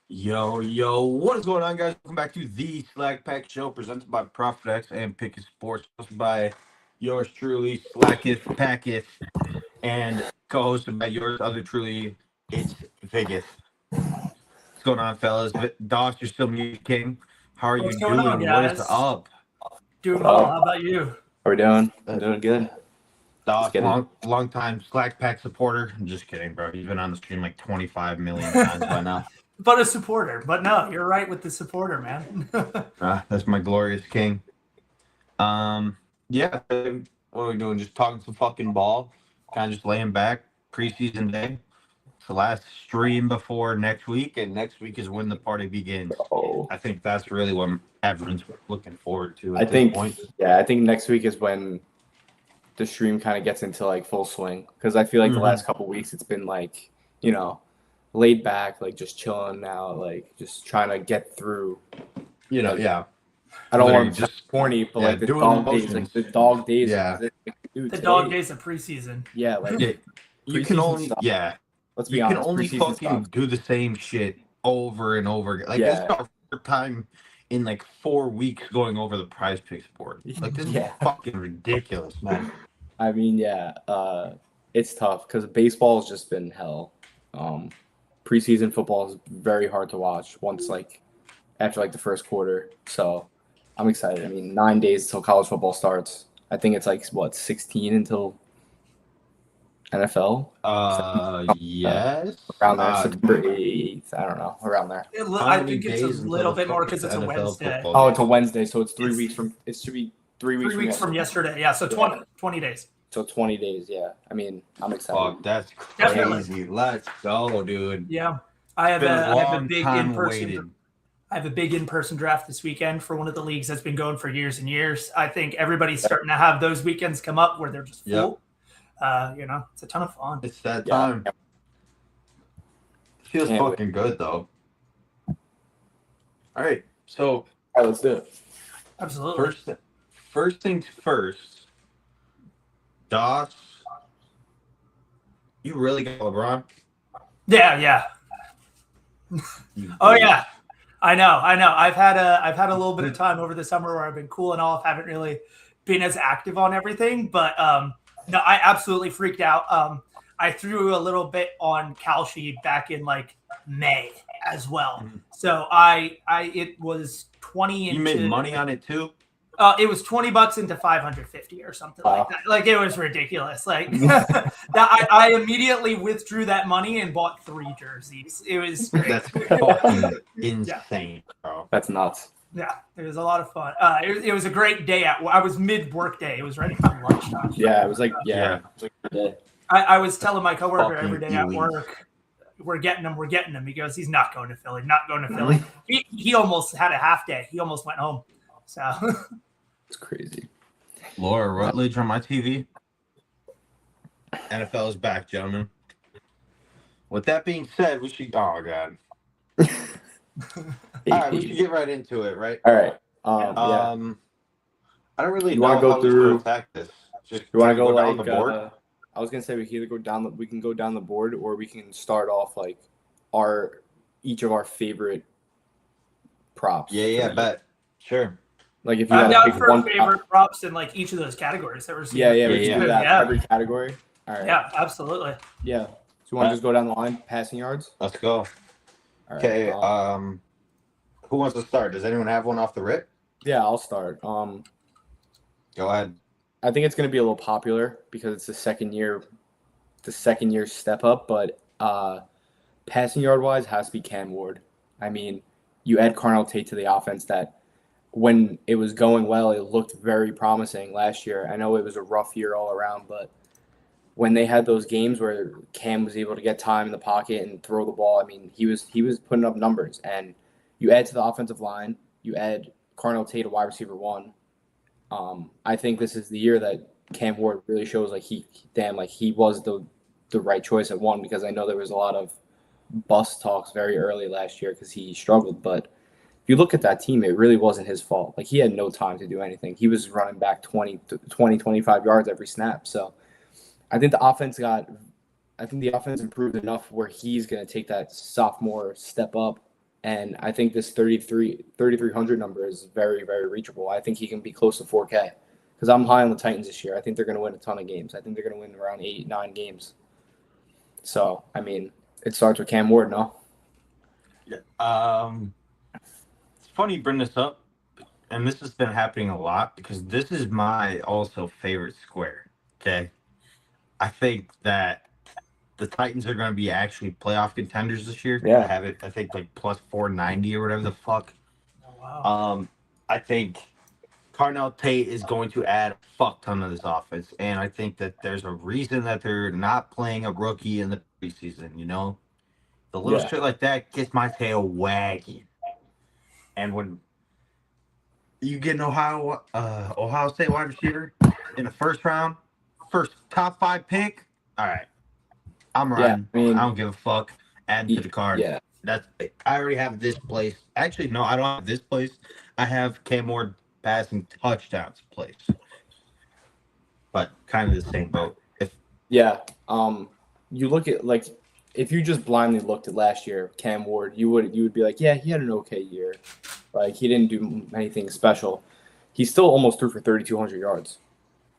Yo, what is going on, guys? Welcome back to the SlackPacks show presented by ProfitX and Pickett Sports, hosted by yours truly, Slacketh Packeth, and co-hosted by yours other truly, it's Vegas. What's going on, fellas? Doss, you're still Music King. How are you What's going on, doing? What is guys? up? Doing well. How about you? How we doing? I'm doing good. Doss, get it. long time SlackPack supporter. I'm just kidding, bro. He's been on the stream like 25 million times by now. But a supporter. But no, you're right with the supporter, man. That's my glorious king. Yeah. What are we doing? Just talking some fucking ball. Kind of just laying back. Preseason day. It's the last stream before next week, and next week is when the party begins. Oh, I think that's really what everyone's looking forward to. I think next week is when the stream kind of gets into like full swing, because I feel like the last couple weeks it's been like, laid back, like just chilling now, like just trying to get through. Yeah. I don't Literally want to just just corny, but yeah, like the doing dog days, emotions. like the dog days. Yeah. Dude, The dog days of preseason. Yeah, like Yeah, you can preseason only stuff. Let's be you honest. can only preseason fucking stuff. do the same shit over and over again. Like Yeah. this is our first time in like 4 weeks going over the Prize Picks board. Like this Yeah. is fucking ridiculous, man. I mean, yeah, it's tough because baseball has just been hell. Preseason football is very hard to watch after the first quarter. So I'm excited. I mean, 9 days till college football starts. I think it's 16 until NFL. Yes. Around there, September 8th. I don't know, around there. I think it's a little bit more because it's a Wednesday. Oh, it's a Wednesday, so it's 3 weeks from. It should be 3 weeks. 3 weeks from yesterday. Yeah, so 20 days. So 20 days. Yeah, I mean, I'm excited. Fuck, that's Definitely. crazy. Let's go, dude. Yeah, I have Been a long big time in-person. waited. I have a big in-person draft this weekend for one of the leagues that's been going for years and years. I think everybody's starting to have those weekends come up where they're just full. It's a ton of fun. It's that time. Feels Can't fucking good though. All right, so All right, let's do it. Absolutely. first things first. Doss, you really got LeBron? Yeah. Oh yeah, I know. I've had a little bit of time over the summer where I've been cooling off. Haven't really been as active on everything, but no, I absolutely freaked out. I threw a little bit on Kalshi back in like May as well. So it was 20 into. You made money on it too? It was $20 into 550 or something like that. Like it was ridiculous. Like I immediately withdrew that money and bought 3 jerseys. It was great. That's fucking insane, bro. That's nuts. Yeah, it was a lot of fun. It was a great day I was mid-work day. It was right around lunchtime. Yeah, it was like Yeah. It was like a day. I was telling my coworker Fucking every day at elite. work, we're getting him. He goes, he's not going to Philly, not going to Philly. He almost had a half day. He almost went home. So It's crazy. Laura Rutledge on my TV. NFL is back, gentlemen. With that being said, we should. Oh god. All right, we should get right into it, right? All right. I don't really You know wanna go how we're through- gonna attack this. Just You want to go down like the board? I was gonna say we can either go down. We can go down the board, or we can start off like each of our favorite props. Yeah, bet. Sure. Like if you I'm had to down pick for one favorite props in like each of those categories that we're seeing. Yeah, we Yeah, can do that yeah. for every category. All right. Yeah, absolutely. Yeah. So you want to just go down the line, passing yards? Let's go. All right, Okay. Who wants to start? Does anyone have one off the rip? Yeah, I'll start. Go ahead. I think it's going to be a little popular because it's the second year step up, but passing yard wise has to be Cam Ward. I mean, you add Carnell Tate to the offense that when it was going well, it looked very promising last year. I know it was a rough year all around, but when they had those games where Cam was able to get time in the pocket and throw the ball, I mean, he was putting up numbers. And you add to the offensive line, you add Carnell Tate, a wide receiver 1. I think this is the year that Cam Ward really shows like he was the right choice at 1, because I know there was a lot of bust talks very early last year because he struggled. But if you look at that team, it really wasn't his fault. Like he had no time to do anything. He was running back 25 yards every snap. So I think the offense improved enough where he's going to take that sophomore step up And I think this 3,300 number is very, very reachable. I think he can be close to 4K because I'm high on the Titans this year. I think they're going to win a ton of games. I think they're going to win around 8, 9 games. So, I mean, it starts with Cam Ward, no? Yeah. It's funny you bring this up, and this has been happening a lot because this is my also favorite square. Okay. I think that the Titans are going to be actually playoff contenders this year. Yeah. I have it, I think, like plus 490 or whatever the fuck. Oh, wow. I think Carnell Tate is going to add a fuck ton of this offense, and I think that there's a reason that they're not playing a rookie in the preseason. You know, the little shit like that gets my tail wagging. And when you get an Ohio State wide receiver in the first round, first top 5 pick, all right, I'm running. I mean, I don't give a fuck. Add to the card. Yeah. I already have this place. Actually, no, I don't have this place. I have Cam Ward passing touchdowns place. But kind of the same boat. You look at like if you just blindly looked at last year, Cam Ward, you would be like, yeah, he had an okay year. Like he didn't do anything special. He still almost threw for 3,200 yards.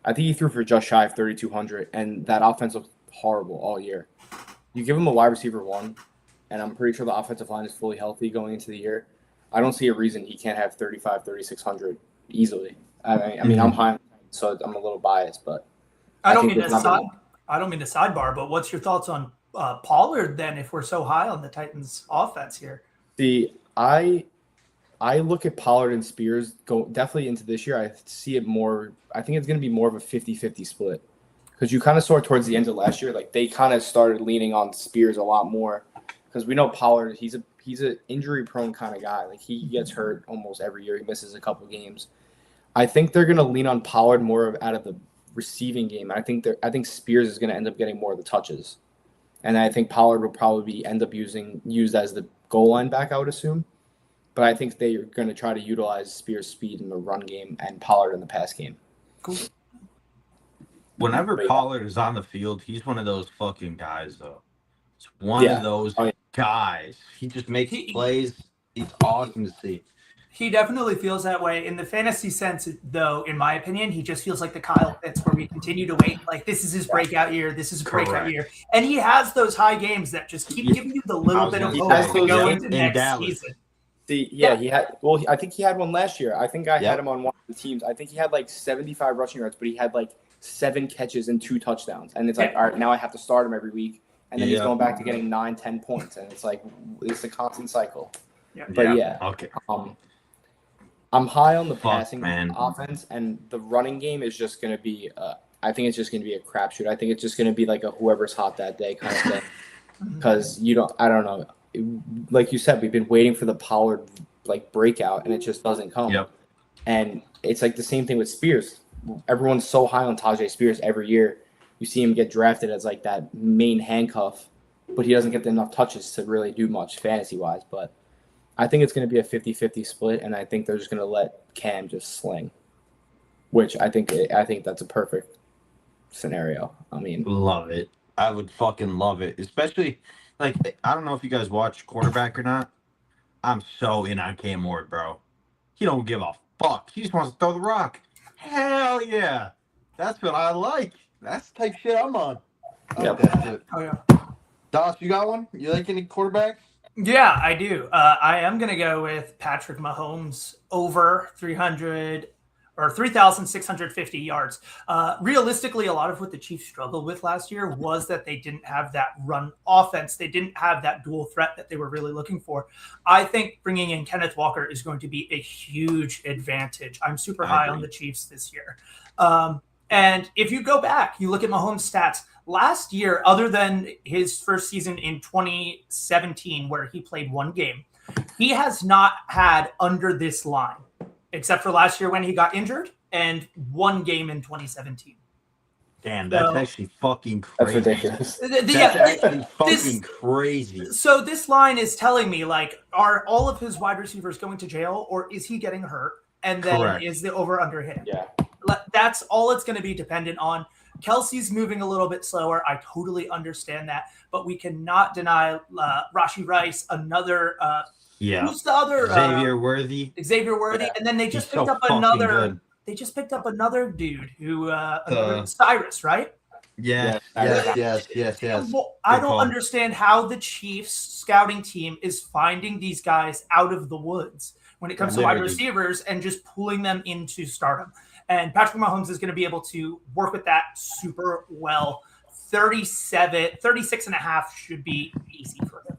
I think he threw for just shy of 3,200, and that offense looked horrible all year. You give him a wide receiver 1, and I'm pretty sure the offensive line is fully healthy going into the year. I don't see a reason he can't have 3,600 easily. I mean, I'm high, so I'm a little biased, but I don't mean to sidebar, but what's your thoughts on Pollard then? If we're so high on the Titans' offense here, see, I look at Pollard and Spears go definitely into this year. I see it more. I think it's going to be more of a 50-50 split because you kind of saw it towards the end of last year. Like they kind of started leaning on Spears a lot more because we know Pollard. He's an injury prone kind of guy. Like he gets hurt almost every year. He misses a couple games. I think they're going to lean on Pollard more out of the receiving game. I think Spears is going to end up getting more of the touches, and I think Pollard will probably end up used as the goal line back. I would assume. But I think they're going to try to utilize Spears' speed in the run game and Pollard in the pass game. Cool. Whenever Pollard is on the field, he's one of those fucking guys, though. It's one of those guys. He just makes plays. He's awesome to see. He definitely feels that way. In the fantasy sense, though, in my opinion, he just feels like the Kyle Pitts where we continue to wait. Like, this is his breakout year. This is a breakout year. And he has those high games that just keep giving you the little bit of hope to go into next season. He had. Well, I think he had one last year. I think I had him on one of the teams. I think he had like 75 rushing yards, but he had like 7 catches and 2 touchdowns. And it's like, all right, now I have to start him every week, and then he's going back to getting 9, 10 points, and it's like it's a constant cycle. Yeah. But okay. I'm high on the passing offense, and the running game is just going to be. I think it's just going to be a crapshoot. I think it's just going to be like a whoever's hot that day kind of thing. Because I don't know. Like you said, we've been waiting for the Pollard like breakout, and it just doesn't come. Yep. And it's like the same thing with Spears. Everyone's so high on Tajay Spears every year. You see him get drafted as like that main handcuff, but he doesn't get enough touches to really do much fantasy-wise. But I think it's going to be a 50-50 split, and I think they're just going to let Cam just sling, which I think that's a perfect scenario. I mean, love it. I would fucking love it, especially like I don't know if you guys watch quarterback or not. I'm so in on Cam Ward, bro. He don't give a fuck. He just wants to throw the rock. Hell yeah, that's what I like. That's the type of shit I'm on. Yep. Oh yeah. Doss, you got one? You like any quarterbacks? Yeah, I do. I am going to go with Patrick Mahomes over 300 or 3,650 yards. Realistically, a lot of what the Chiefs struggled with last year was that they didn't have that run offense. They didn't have that dual threat that they were really looking for. I think bringing in Kenneth Walker is going to be a huge advantage. I'm super high on the Chiefs this year. And if you go back, you look at Mahomes' stats last year, other than his first season in 2017, where he played 1 game, he has not had under this line, except for last year when he got injured and 1 game in 2017. Damn, that's actually fucking crazy. That's ridiculous. That's actually fucking crazy. So this line is telling me, like, are all of his wide receivers going to jail, or is he getting hurt? And then is the over-under hit? Yeah. That's all it's going to be dependent on. Kelsey's moving a little bit slower. I totally understand that, but we cannot deny Rashi Rice another. Who's the other? Xavier Worthy. Xavier Worthy, Yeah. and then they just He's picked so up fucking another. good. They just picked up another dude who another Cyrus, right? Yes. Well, I don't understand how the Chiefs scouting team is finding these guys out of the woods when it comes to wide receivers and just pulling them into stardom. And Patrick Mahomes is going to be able to work with that super well. 36 and a half should be easy for him.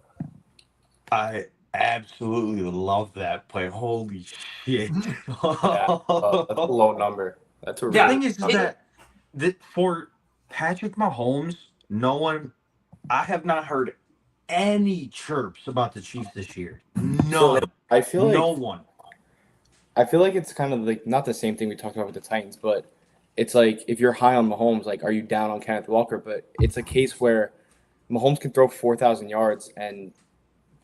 I absolutely love that play. Holy shit. That's a low number. That's a really The thing is that for Patrick Mahomes, I have not heard any chirps about the Chiefs this year. None. I feel like no one. I feel like it's kind of like not the same thing we talked about with the Titans, but it's like if you're high on Mahomes, like are you down on Kenneth Walker? But it's a case where Mahomes can throw 4,000 yards and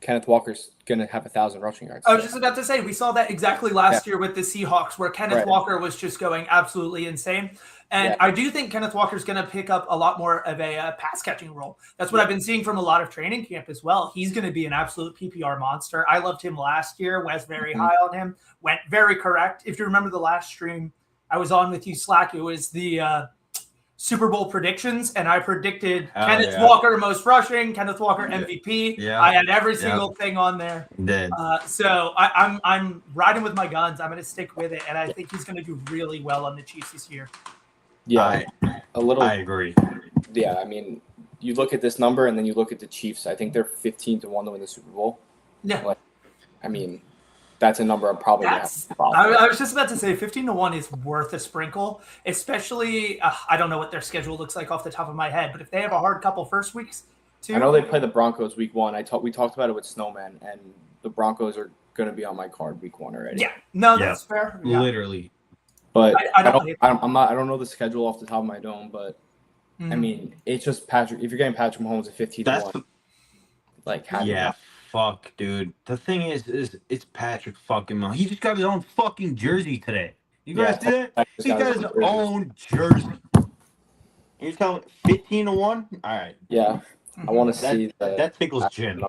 Kenneth Walker's going to have 1,000 rushing yards. I was just about to say, we saw that exactly last year with the Seahawks, where Kenneth Walker was just going absolutely insane. And I do think Kenneth Walker's going to pick up a lot more of a pass catching role. That's what I've been seeing from a lot of training camp as well. He's going to be an absolute PPR monster. I loved him last year. Was very high on him. Went very correct. If you remember the last stream I was on with you, Slack, it was the Super Bowl predictions, and I predicted Kenneth Walker most rushing, Kenneth Walker MVP. Yeah. I had every single thing on there. Dead. So I'm riding with my guns. I'm going to stick with it, and I think he's going to do really well on the Chiefs this year. Yeah, I agree. Yeah, I mean, you look at this number, and then you look at the Chiefs. I think they're 15-1 to win the Super Bowl. Yeah. Like, I mean, that's a number I'm probably going to have a problem with. I was just about to say 15-1 is worth a sprinkle, especially I don't know what their schedule looks like off the top of my head, but if they have a hard couple first weeks too. I know they play the Broncos week 1. We talked about it with Snowman, and the Broncos are going to be on my card week 1 already. Yeah, no, that's fair. Yeah. Literally. But I don't know the schedule off the top of my dome, but I mean, it's just Patrick. If you're getting Patrick Mahomes at 15-1, like fuck, dude. The thing is it's Patrick fucking Mahomes. He just got his own fucking jersey today. You guys see that? He got his own jersey. You're telling 15-1? All right. Yeah, I want to see that tickles Jim.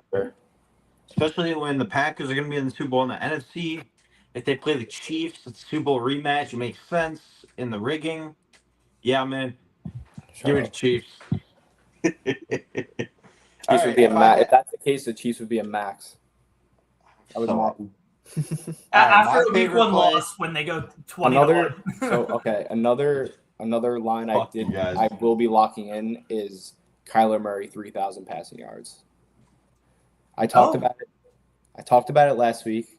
Especially when the Packers are going to be in the Super Bowl in the NFC. If they play the Chiefs, it's a Super Bowl rematch. It makes sense in the rigging. Yeah, man. Give me the Chiefs. Chiefs would be a max. If that's the case, the Chiefs would be a max. I was after a week 1 loss when they go 20-1. Another line I will be locking in is Kyler Murray 3,000 passing yards. I talked about it last week.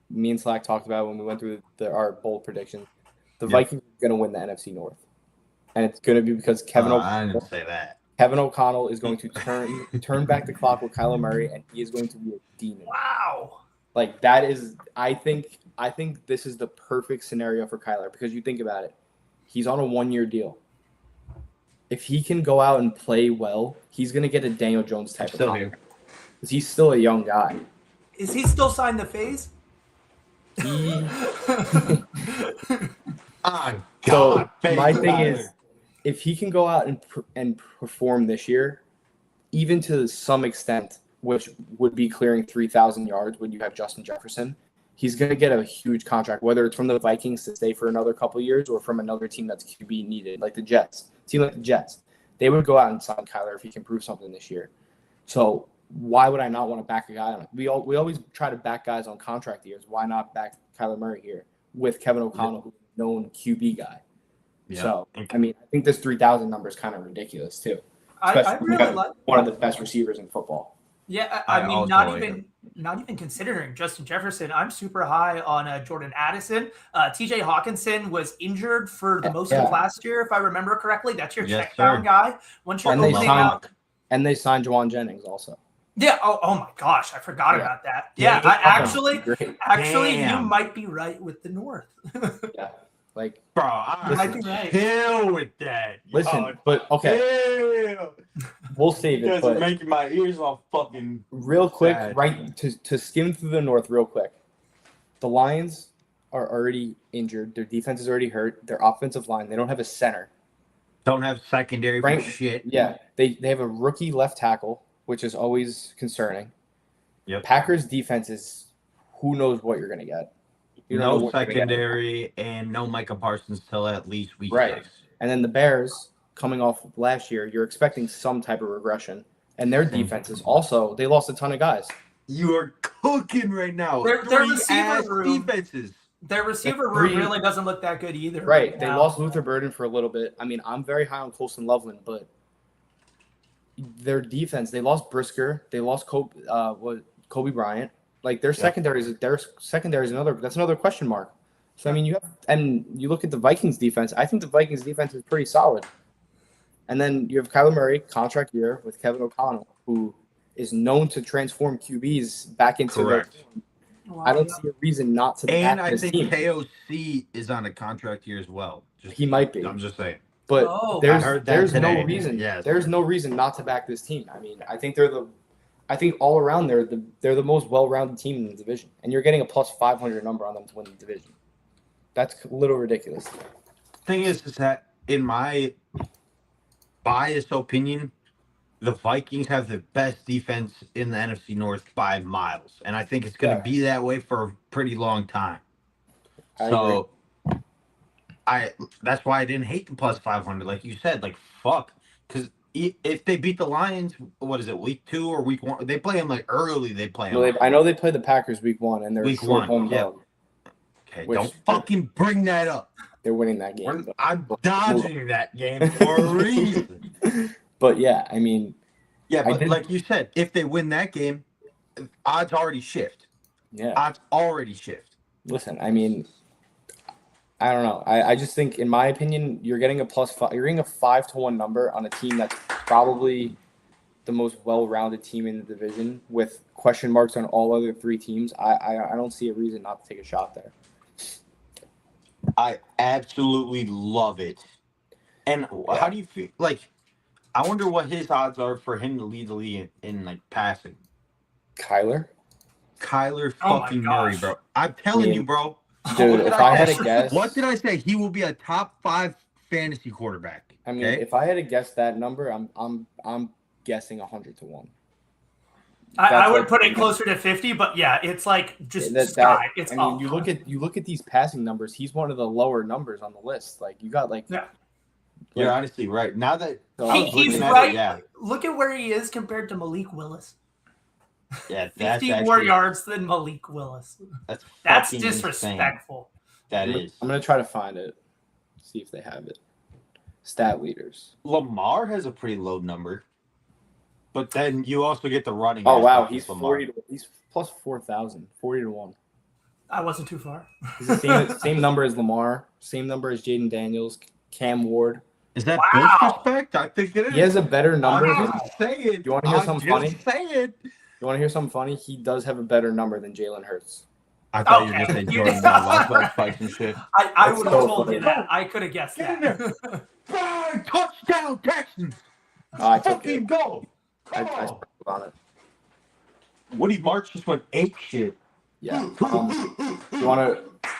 Me and Slack talked about it when we went through our bold predictions. The Vikings are going to win the NFC North, and it's going to be because I didn't say that. Kevin O'Connell is going to turn back the clock with Kyler Murray, and he is going to be a demon. Wow! Like that is, I think this is the perfect scenario for Kyler because you think about it, he's on a 1-year deal. If he can go out and play well, he's going to get a Daniel Jones type of contract. Because he's still a young guy. Is he still signed the phase? So my thing is, if he can go out and perform this year, even to some extent, which would be clearing 3,000 yards when you have Justin Jefferson, he's going to get a huge contract, whether it's from the Vikings to stay for another couple of years or from another team that's QB needed, like the Jets. A team like the Jets, they would go out and sign Kyler if he can prove something this year. So why would I not want to back a guy on it? We always try to back guys on contract years. Why not back Kyler Murray here with Kevin O'Connell, who's a known QB guy? Yeah. So, I mean, I think this 3,000 number is kind of ridiculous, too. I really like one of the best receivers in football. Yeah, I mean, not even considering Justin Jefferson. I'm super high on Jordan Addison. TJ Hawkinson was injured for the most of last year, if I remember correctly. That's your check down guy. Once you're opening out. And they signed Juwan Jennings also. Yeah. Oh my gosh, I forgot about that. Yeah, actually, you might be right with the North. Yeah. Like, bro, I chill with that. Listen, but okay, we'll save it. But making my ears all fucking real quick, sad. Right to skim through the North real quick. The Lions are already injured. Their defense is already hurt. Their offensive line, they don't have a center. Don't have secondary for Frank- shit. Yeah, they have a rookie left tackle, which is always concerning. Yep. Packers defense is who knows what you're going to get. You don't know No what you're gonna get. secondary and no Micah Parsons till at least week Right. 6. And then the Bears, coming off of last year, you're expecting some type of regression. And their defense is also, they lost a ton of guys. You are cooking right now. Their receiver Three-ass room- defenses. Their receiver Three- room really doesn't look that good either. Right. They now. lost Luther Burden for a little bit. I mean, I'm very high on Colston Loveland, but their defense, they lost Brisker. They lost Kobe Bryant. Like their secondary is another question mark. So I mean, you look at the Vikings defense. I think the Vikings defense is pretty solid. And then you have Kyler Murray, contract year with Kevin O'Connell, who is known to transform QBs back into Correct. I don't see a reason not to And back I this think team. KOC is on a contract here as well. He might be. I'm just saying. But Oh, I heard that there's no today. reason. Yes. There's no reason not to back this team. I mean, I think all around they're the most well-rounded team in the division, and you're getting a plus 500 number on them to win the division. That's a little ridiculous. Thing is that in my biased opinion, the Vikings have the best defense in the NFC North by miles, and I think it's going to be that way for a pretty long time. So, that's why I didn't hate the plus 500, like you said. Like fuck, because if they beat the Lions, what is it, week 2 or week 1? They play them like early. They play them. Well, I know they played the Packers week 1, and they're Week short 1, home yeah. dog. Okay, Which- don't fucking bring that up. They're winning that game. But, I'm dodging that game for a reason. but yeah, I mean, Yeah, I but did- like you said, if they win that game, odds already shift. yeah. Odds already shift. Listen, I mean, I don't know. I just think, in my opinion, you're getting a plus 5. You're getting a 5-1 number on a team that's probably the most well-rounded team in the division, with question marks on all other 3 teams. I don't see a reason not to take a shot there. I absolutely love it. And how do you feel? Like, I wonder what his odds are for him to lead the league in like passing. Kyler, Kyler Oh my fucking Murray, gosh. bro. I'm telling Yeah. you, bro. dude, What if did I had say? to guess, What did I say? He will be a top 5 fantasy quarterback. I mean, okay? if I had to guess that number, I'm guessing 100-1. I would like- put it closer to 50, but yeah, it's like just That- sky. It's I mean, up. you look at these passing numbers. He's one of the lower numbers on the list. Like you got like Yeah. You're honestly right. Now that So- I was He's looking at right. it, yeah, Look at where he is compared to Malik Willis. yeah, that's 50 actually, more yards than Malik Willis. That's That's fucking disrespectful. Insane. That is. I'm gonna try to find it. See if they have it. Stat leaders. Lamar has a pretty low number, but then you also get the running. Oh wow, aspect he's with Lamar. 40. He's plus 4,000. 40-1. I wasn't too far. He's the same number as Lamar. Same number as Jaden Daniels, Cam Ward. Is that Wow. disrespect? I think it is. He has a better number. I'm Than, just saying. You wanna hear I'm something just funny? saying. you want to hear something funny? He does have a better number than Jalen Hurts. I thought you were Okay. going to say You Jordan did. Love like spikes and shit. I That's would have so told funny. you that. I could have guessed Get in that. Touchdown, Texans! I took Fucking it. go! I Come on. spoke on it. Woody March just went ape shit. Yeah. You want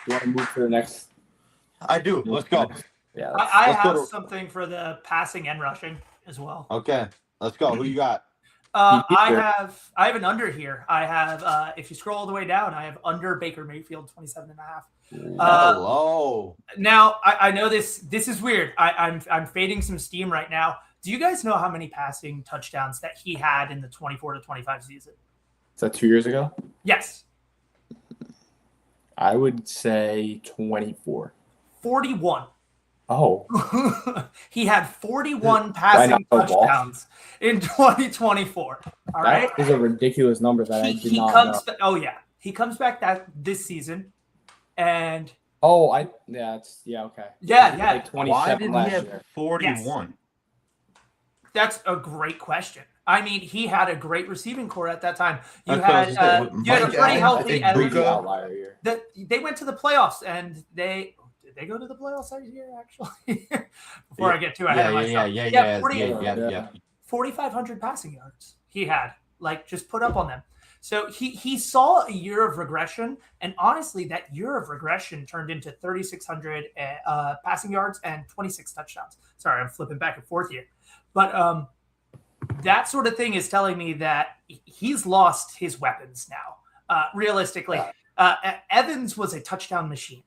to move to the next? I do. Let's go. Yeah. I Let's go have to- something for the passing and rushing as well. Okay, let's go. Who you got? I have an under here. I have if you scroll all the way down, I have under Baker Mayfield 27.5. Hello. Now I know this is weird. I'm fading some steam right now. Do you guys know how many passing touchdowns that he had in the 24-25 season? Is that 2 years ago? Yes. I would say 24. 41. Oh, He had 41 passing not go off? touchdowns in 2024. All right. that is a ridiculous number that I did He not comes know. oh yeah. He comes back this season. And Oh, okay. yeah. Like 27 Why did he last have year. 41? That's a great question. I mean, he had a great receiving core at that time. You That's what I was had gonna say. you had a Mike pretty Evans, I healthy think Evans. He's an outlier here. They went to the playoffs and did they go to the playoffs that year actually? Before I get too ahead of myself. Yeah. 4,500 passing yards he had. Like just put up on them. So he saw a year of regression, and honestly, that year of regression turned into 3,600 passing yards and 26 touchdowns. Sorry, I'm flipping back and forth here, but that sort of thing is telling me that he's lost his weapons now. Realistically, Evans was a touchdown machine.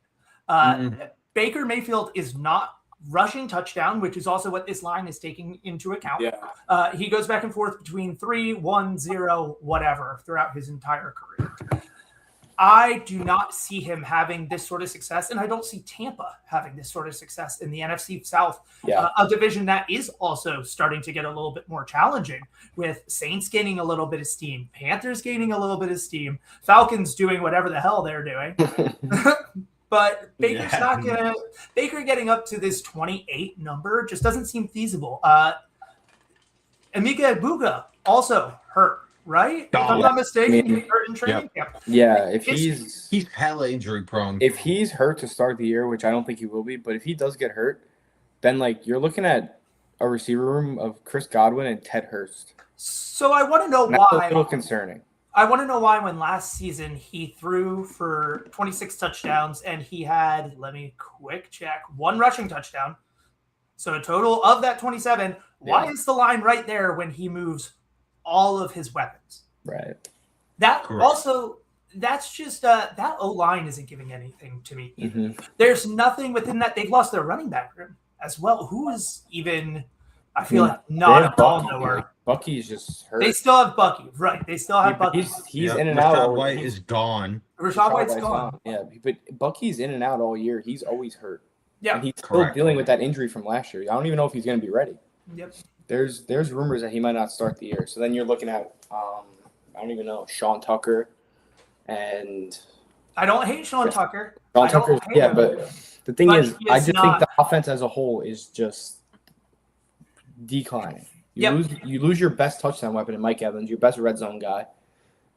Baker Mayfield is not rushing touchdown, which is also what this line is taking into account. Yeah. He goes back and forth between 3, 1, 0, whatever throughout his entire career. I do not see him having this sort of success, and I don't see Tampa having this sort of success in the NFC South, a division that is also starting to get a little bit more challenging, with Saints gaining a little bit of steam, Panthers gaining a little bit of steam, Falcons doing whatever the hell they're doing. But Baker's not gonna. Baker getting up to this 28 number just doesn't seem feasible. Emeka Egbuka also hurt, right? If I'm not mistaken, he hurt in training camp. Yeah, if he's hella injury prone. If he's hurt to start the year, which I don't think he will be, but if he does get hurt, then like you're looking at a receiver room of Chris Godwin and Ted Hurst. So I want to know That's why. a little concerning. I want to know why when last season he threw for 26 touchdowns and he had, let me quick check, 1 rushing touchdown. So a total of that 27. Why is the line right there when he moves all of his weapons? Right. That also, that's just, that O-line isn't giving anything to me either. There's nothing within that. They've lost their running back room as well. Who is even, I feel like, not a ball nowhere. Bucky's just hurt. They still have Bucky, right? They still have Bucky. He's in and out. Rashad White is gone. Rashad White's gone. Yeah, but Bucky's in and out all year. He's always hurt. Yeah, and he's still dealing with that injury from last year. I don't even know if he's going to be ready. Yep. There's rumors that he might not start the year. So then you're looking at I don't even know, Sean Tucker, and I don't hate Sean Tucker. Sean Tucker, yeah, but the thing is, I just think the offense as a whole is just declining. You lose your best touchdown weapon in Mike Evans, your best red zone guy,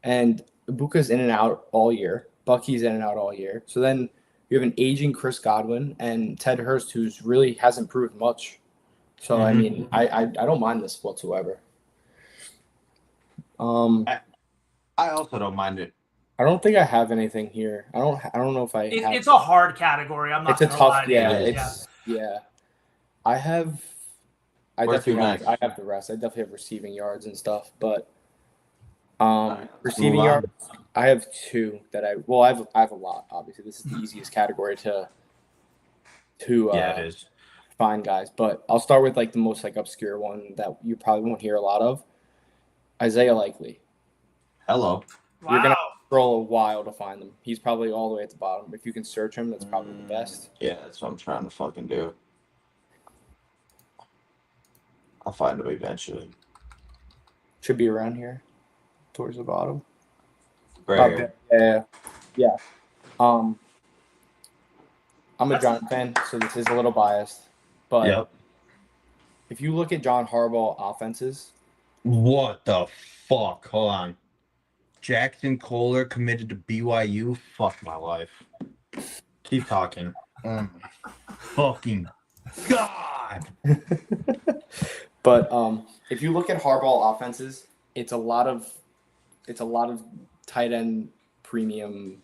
and Ibuka's in and out all year. Bucky's in and out all year. So then you have an aging Chris Godwin and Ted Hurst, who's really hasn't proved much. So I mean, I don't mind this whatsoever. I also don't mind it. I don't think I have anything here. I don't know if I. It's a hard category. I'm not. It's a tough. Yeah. I have the rest. I definitely have receiving yards and stuff, but receiving yards, I have 2 that I have a lot. Obviously, this is the easiest category to it is. Find guys, but I'll start with like the most like obscure one that you probably won't hear a lot of. Isaiah Likely. Hello. Wow. You're gonna scroll a while to find them. He's probably all the way at the bottom. If you can search him, that's probably the best. Yeah, that's what I'm trying to fucking do. I'll find him eventually. Should be around here, towards the bottom. Right. Yeah. I'm a John fan, so this is a little biased. But if you look at John Harbaugh offenses, what the fuck? Hold on. Jackson Kohler committed to BYU. Fuck my life. Keep talking. Fucking God. But if you look at Harbaugh offenses, it's a lot of tight end premium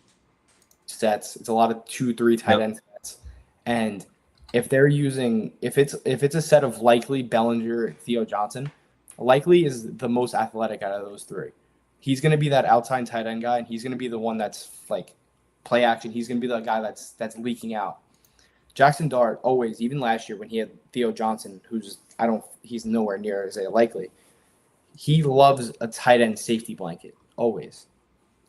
sets. It's a lot of 2-3 tight end sets. And if it's a set of Likely, Bellinger, Theo Johnson, Likely is the most athletic out of those 3. He's going to be that outside tight end guy, and he's going to be the one that's like play action. He's going to be the guy that's leaking out. Jackson Dart always, even last year when he had Theo Johnson, he's nowhere near Isaiah Likely. He loves a tight end safety blanket always.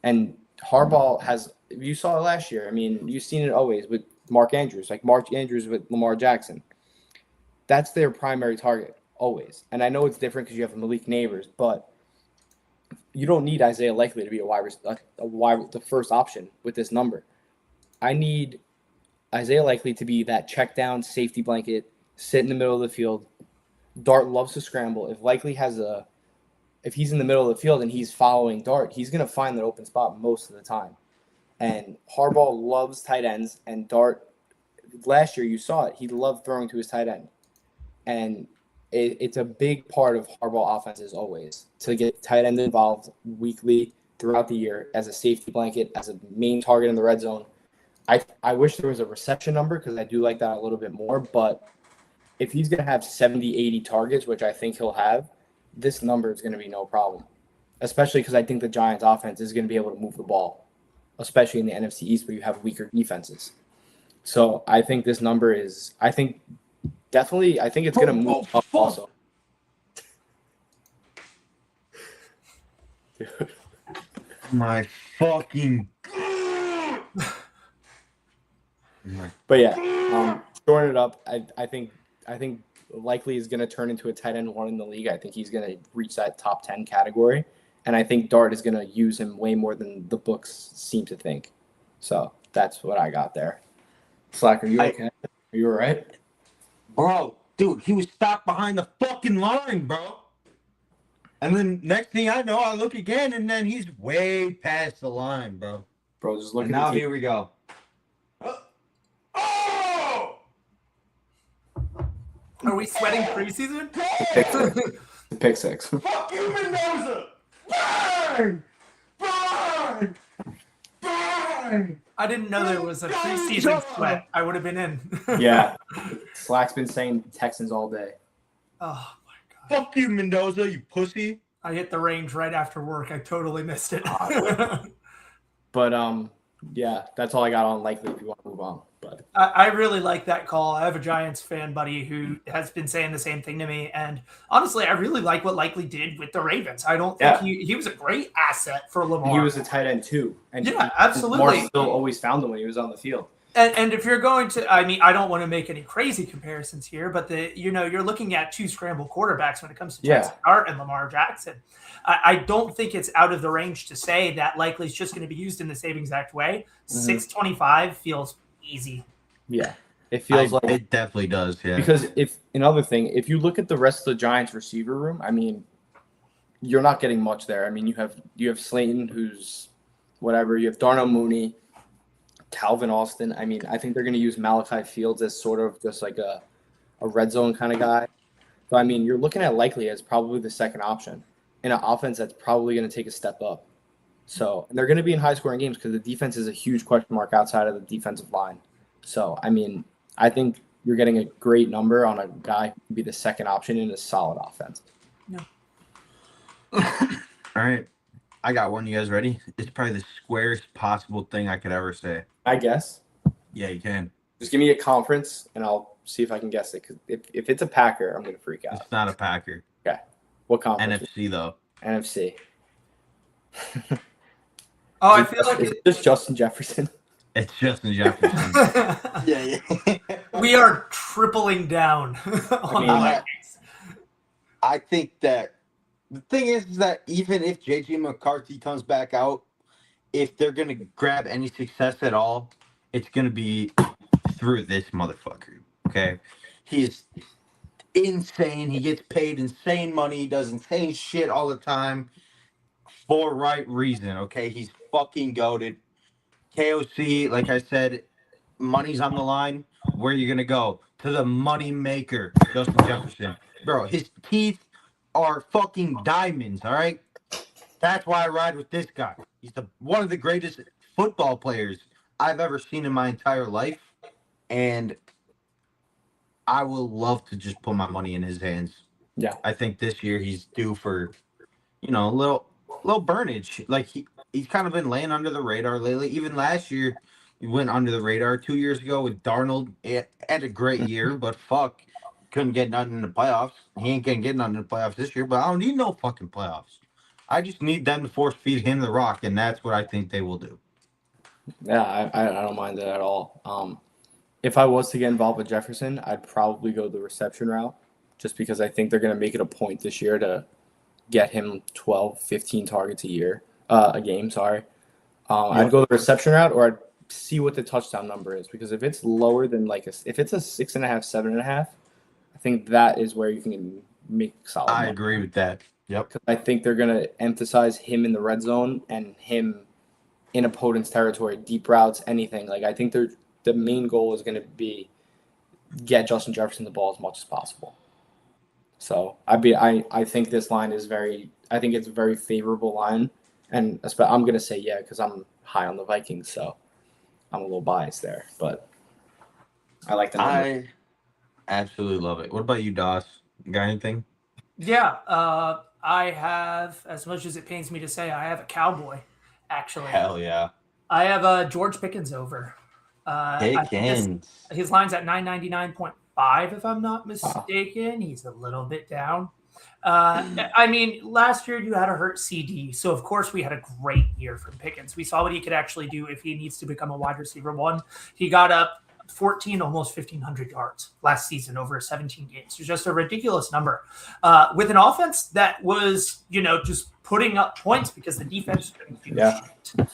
And Harbaugh you saw it last year. I mean, you've seen it always with Mark Andrews, like Mark Andrews with Lamar Jackson. That's their primary target always. And I know it's different because you have Malik Neighbors, but you don't need Isaiah Likely to be the first option with this number. I need Isaiah Likely to be that check down safety blanket, sit in the middle of the field. Dart loves to scramble. If he's in the middle of the field and he's following Dart, he's going to find that open spot most of the time. And Harbaugh loves tight ends, and Dart, last year you saw it. He loved throwing to his tight end. And it's a big part of Harbaugh offenses always to get tight end involved weekly throughout the year as a safety blanket, as a main target in the red zone. I wish there was a reception number because I do like that a little bit more. But if he's going to have 70, 80 targets, which I think he'll have, this number is going to be no problem, especially because I think the Giants offense is going to be able to move the ball, especially in the NFC East where you have weaker defenses. So I think this number is, I think it's going to move up also. Dude. My fucking. But yeah, shorten it up. I think likely is going to turn into a tight end 1 in the league. I think he's going to reach that top 10 category, and I think Dart is going to use him way more than the books seem to think. So that's what I got there. Slack, are you okay? Are you all right? Bro, dude, he was stopped behind the fucking line, bro. And then next thing I know, I look again, and then he's way past the line, bro. Bro, just look And at now the here we go. Oh! Are we sweating preseason? pick six. Fuck you, Mendoza! Burn! Burn! Burn! I didn't know there was a preseason sweat. I would have been in. Yeah. Slack's been saying Texans all day. Oh my god. Fuck you, Mendoza, you pussy. I hit the range right after work. I totally missed it. But yeah, that's all I got on likely if you want to move on. But I really like that call. I have a Giants fan buddy who has been saying the same thing to me. And honestly, I really like what Likely did with the Ravens. I don't think he was a great asset for Lamar. he was a tight end too. And Yeah, absolutely. Lamar still always found him when he was on the field. And if you're going to, I mean, I don't want to make any crazy comparisons here, but you're looking at 2 scramble quarterbacks when it comes to Jackson Dart and Lamar Jackson. I don't think it's out of the range to say that Likely is just going to be used in the same exact way. 625 feels easy. Yeah, it feels like it definitely does. Yeah, because if you look at the rest of the Giants receiver room, I mean, you're not getting much there. I mean, you have Slayton, who's whatever. You have Darnell Mooney, Calvin Austin. I mean, I think they're going to use Malachi Fields as sort of just like a red zone kind of guy. So I mean, you're looking at Likely as probably the second option in an offense that's probably going to take a step up. So, and they're going to be in high-scoring games because the defense is a huge question mark outside of the defensive line. So, I mean, I think you're getting a great number on a guy who can be the second option in a solid offense. No. All right. I got one. You guys ready? It's probably the squarest possible thing I could ever say. I guess. Yeah, you can. Just give me a conference, and I'll see if I can guess it. Because if it's a Packer, I'm going to freak out. It's not a Packer. Okay. What conference? NFC, though. NFC. Oh, I feel like it's just Justin Jefferson. It's Justin Jefferson. Yeah. we are tripling down on the Vikings. I think that the thing is that even if JJ McCarthy comes back out, if they're going to grab any success at all, it's going to be through this motherfucker. Okay? He's insane. He gets paid insane money. He does insane shit all the time for right reason. Okay? He's fucking goated. KOC, like I said, money's on the line. Where are you going to go? To the money maker, Justin Jefferson. Bro, his teeth are fucking diamonds, all right? That's why I ride with this guy. He's one of the greatest football players I've ever seen in my entire life. And I will love to just put my money in his hands. Yeah. I think this year he's due for, a little burnage. Like he's kind of been laying under the radar lately. Even last year, he went under the radar. 2 years ago with Darnold, had a great year, but fuck, couldn't get nothing in the playoffs. He ain't gonna get nothing in the playoffs this year, but I don't need no fucking playoffs. I just need them to force feed him the rock, and that's what I think they will do. Yeah, I don't mind that at all. If I was to get involved with Jefferson, I'd probably go the reception route just because I think they're going to make it a point this year to get him 12, 15 targets a game, sorry. I'd go the reception route or I'd see what the touchdown number is because if it's lower than if it's a 6.5, 7.5, I think that is where you can make solid I money. agree with that. Yep. Because I think they're going to emphasize him in the red zone and him in opponent's territory, deep routes, anything. I think the main goal is going to be get Justin Jefferson the ball as much as possible. So I think this line is it's a very favorable line, And I'm going to say yeah because I'm high on the Vikings, so I'm a little biased there. But I like the number. I absolutely love it. What about you, Doss? Got anything? Yeah, I have, as much as it pains me to say, I have a Cowboy, actually. Hell yeah. I have George Pickens over. I think Pickens. his line's at 999.5, if I'm not mistaken. He's a little bit down. I mean, last year you had a hurt CD, so of course we had a great year from Pickens. We saw what he could actually do if he needs to become a wide receiver one. He got up 14, almost 1,500 yards last season over 17 games. It was just a ridiculous number. With an offense that was, just putting up points because the defense couldn't do shit.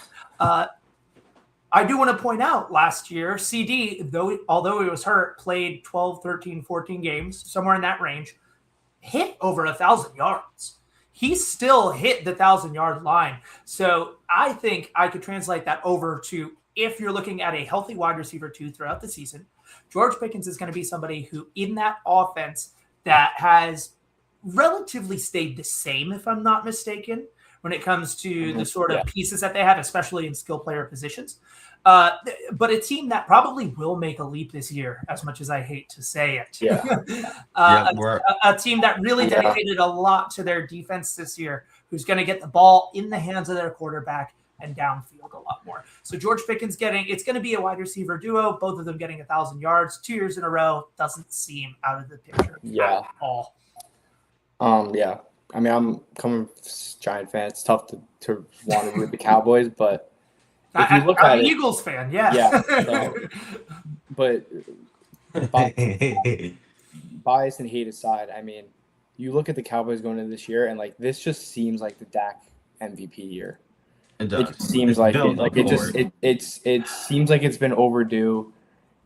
I do want to point out last year, CD, although he was hurt, played 12, 13, 14 games, somewhere in that range, hit over 1,000 yards. He still hit the 1,000-yard line. So I think I could translate that over to, if you're looking at a healthy wide receiver two throughout the season, George Pickens is going to be somebody who, in that offense that has relatively stayed the same, if I'm not mistaken, when it comes to the sort of pieces that they have, especially in skill player positions. But a team that probably will make a leap this year, as much as I hate to say it. A team that really dedicated a lot to their defense this year, who's going to get the ball in the hands of their quarterback and downfield a lot more. So George Pickens it's going to be a wide receiver duo, both of them getting 1,000 yards 2 years in a row. Doesn't seem out of the picture at all. I mean, I'm coming from a Giant fan. It's tough to want to root the Cowboys, but if you look I'm an Eagles fan, but bias and hate aside, I mean, you look at the Cowboys going into this year, and this just seems like the Dak MVP year. It does. It seems it seems like it's been overdue,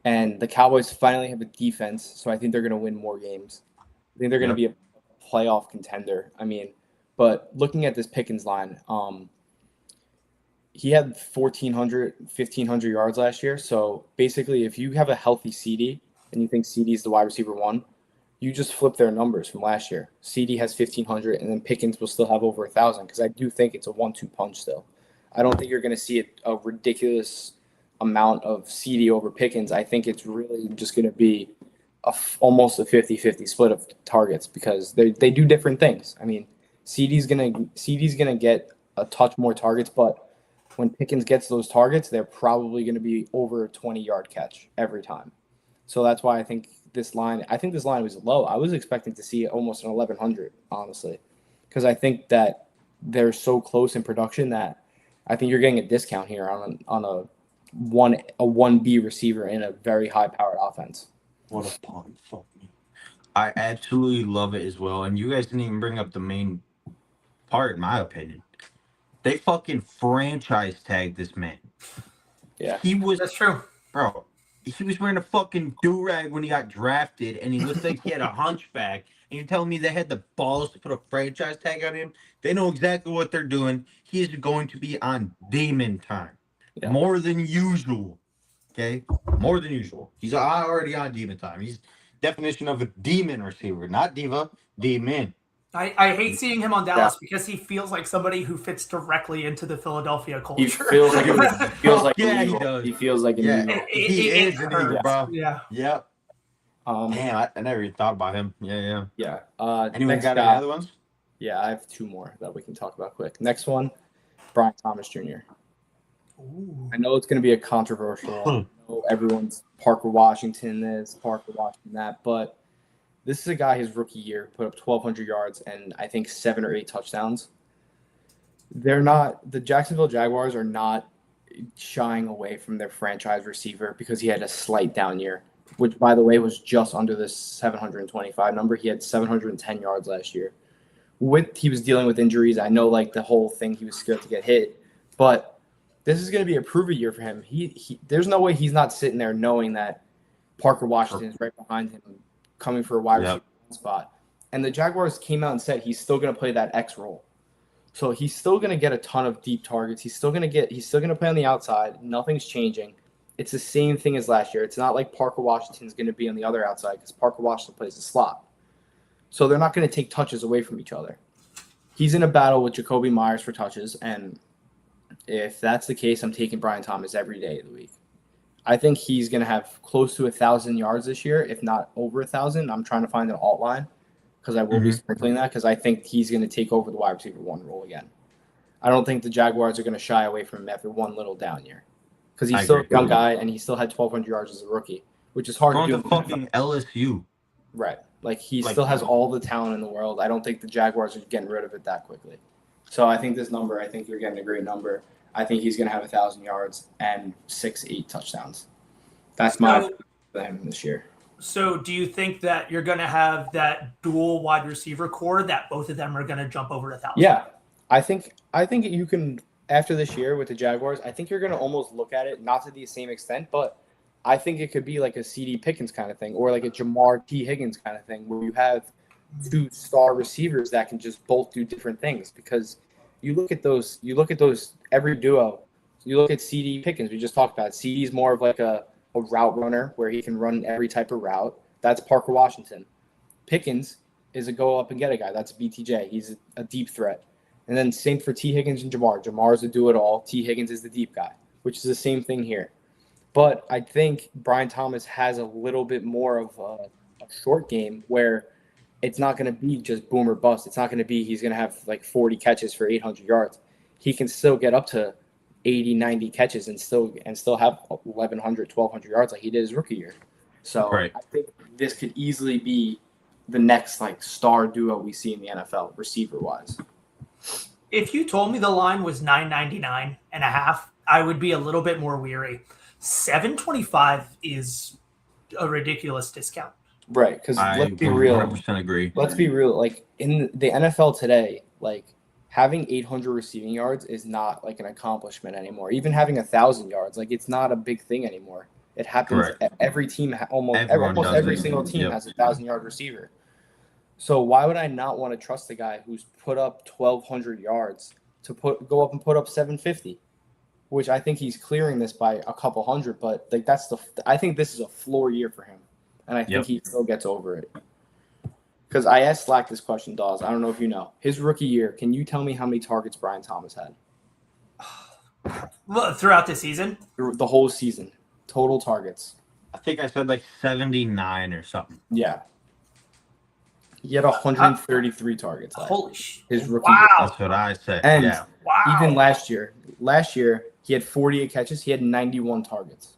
and the Cowboys finally have a defense, so I think they're going to win more games. I think they're going to be a playoff contender. I mean, but looking at this Pickens line, he had 1,500 yards last year. So basically, if you have a healthy CD and you think CD is the wide receiver one, you just flip their numbers from last year. CD has 1,500, and then Pickens will still have over 1,000 because I do think it's a 1-2 punch still. I don't think you're going to see a ridiculous amount of CD over Pickens. I think it's really just going to be almost a 50-50 split of targets because they do different things. I mean, CD's gonna get a touch more targets, but when Pickens gets those targets, they're probably going to be over a 20-yard catch every time. So that's why I think this line was low. I was expecting to see almost an 1,100, honestly, because I think that they're so close in production that I think you're getting a discount here on a 1B receiver in a very high-powered offense. What a punt. Fuck me. I absolutely love it as well. And you guys didn't even bring up the main part, in my opinion. They fucking franchise tagged this man. Yeah. That's true. Bro, he was wearing a fucking do-rag when he got drafted, and he looked like he had a hunchback. And you're telling me they had the balls to put a franchise tag on him? They know exactly what they're doing. He is going to be on demon time. Yeah. More than usual. Okay? More than usual. He's already on demon time. He's definition of a demon receiver, not diva, demon. I hate seeing him on Dallas because he feels like somebody who fits directly into the Philadelphia culture. He feels like he does. He feels like an Eagle. He is an Eagle, bro. Yeah. Yep. Damn, I never even thought about him. Yeah. Anyone got any other ones? Yeah, I have 2 more that we can talk about quick. Next one, Brian Thomas Jr. Ooh. I know it's going to be a controversial. I know everyone's Parker Washington this, Parker Washington that, but this is a guy his rookie year put up 1,200 yards and I think 7 or 8 touchdowns. The Jacksonville Jaguars are not shying away from their franchise receiver because he had a slight down year, which by the way was just under the 725 number. He had 710 yards last year. He was dealing with injuries. I know the whole thing, he was scared to get hit, but this is going to be a prove-it year for him. There's no way he's not sitting there knowing that Parker Washington is right behind him, coming for a wide receiver spot. And the Jaguars came out and said he's still going to play that X role. So he's still going to get a ton of deep targets. He's still going to play on the outside. Nothing's changing. It's the same thing as last year. It's not like Parker Washington's going to be on the other outside because Parker Washington plays the slot. So they're not going to take touches away from each other. he's in a battle with Jacoby Myers for touches, and if that's the case, I'm taking Brian Thomas every day of the week. I think he's going to have close to 1,000 yards this year, if not over 1,000. I'm trying to find an alt line because I will be sprinkling that because I think he's going to take over the wide receiver 1 role again. I don't think the Jaguars are going to shy away from him after one little down year because he's still a young guy and he still had 1,200 yards as a rookie, which is hard to do. Going to fucking LSU. Right. Like, he still has all the talent in the world. I don't think the Jaguars are getting rid of it that quickly. So I think this number, I think you're getting a great number. I think he's going to have 1,000 yards and 6-8 touchdowns. That's my for him this year. So do you think that you're going to have that dual wide receiver core that both of them are going to jump over 1,000? Yeah. I think you can, after this year with the Jaguars, I think you're going to almost look at it, not to the same extent, but I think it could be like a C.D. Pickens kind of thing or like a Jamar T. Higgins kind of thing where you have 2 star receivers that can just both do different things because you look at those every duo. You look at C.D. Pickens, we just talked about it. C.D.'s more of like a route runner where he can run every type of route. That's Parker Washington. Pickens is a go up and get a guy. That's BTJ. He's a deep threat. And then same for T. Higgins and Jamar. Jamar is a do-it-all. T. Higgins is the deep guy, which is the same thing here. But I think Brian Thomas has a little bit more of a short game where it's not going to be just boom or bust. It's not going to be he's going to have like 40 catches for 800 yards. He can still get up to 80, 90 catches and still have 1,100, 1,200 yards like he did his rookie year. So I think this could easily be the next like star duo we see in the NFL receiver-wise. If you told me the line was $9.99 and a half, I would be a little bit more weary. $7.25 is a ridiculous discount. Right, because let's be real. 100% agree. Let's be real. Like in the NFL today, like having 800 receiving yards is not like an accomplishment anymore. Even having 1,000 yards, like it's not a big thing anymore. It happens. Every team, almost every single team has a 1,000-yard receiver. So why would I not want to trust the guy who's put up 1,200 yards to go up and put up 750? Which I think he's clearing this by a couple hundred, but like I think this is a floor year for him. And I think he still gets over it. Because I asked Slack this question, Dawes. I don't know if you know. His rookie year, can you tell me how many targets Brian Thomas had? Well, throughout the season? The whole season. Total targets. I think I said like 79 or something. Yeah. He had 133 targets. Holy shit. His rookie year. That's what I said. And even last year, he had 48 catches. He had 91 targets.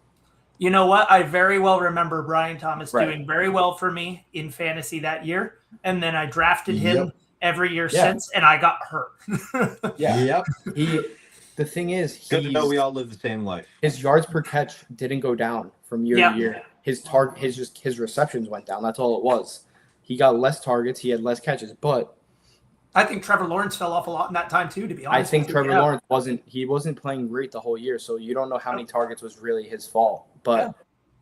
You know what? I very well remember Brian Thomas doing very well for me in fantasy that year. And then I drafted him every year since, and I got hurt. The thing is, good to know we all live the same life. His yards per catch didn't go down from year to year. His receptions went down. That's all it was. He got less targets. He had less catches. But I think Trevor Lawrence fell off a lot in that time too, to be honest. I think Trevor Lawrence wasn't playing great the whole year, so you don't know how many targets was really his fault. But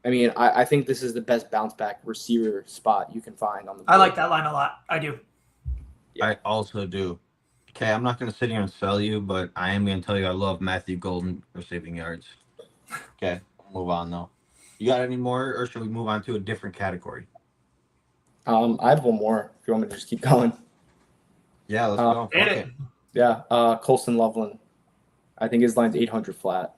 I mean, I think this is the best bounce back receiver spot you can find on the board. I like that line a lot. I do. Yeah. I also do. Okay, I'm not going to sit here and sell you, but I am going to tell you I love Matthew Golden receiving yards. Okay, we'll move on though. You got any more, or should we move on to a different category? I have one more. If you want me to just keep going. Yeah, let's go. Okay. Yeah, Colston Loveland. I think his line's 800 flat.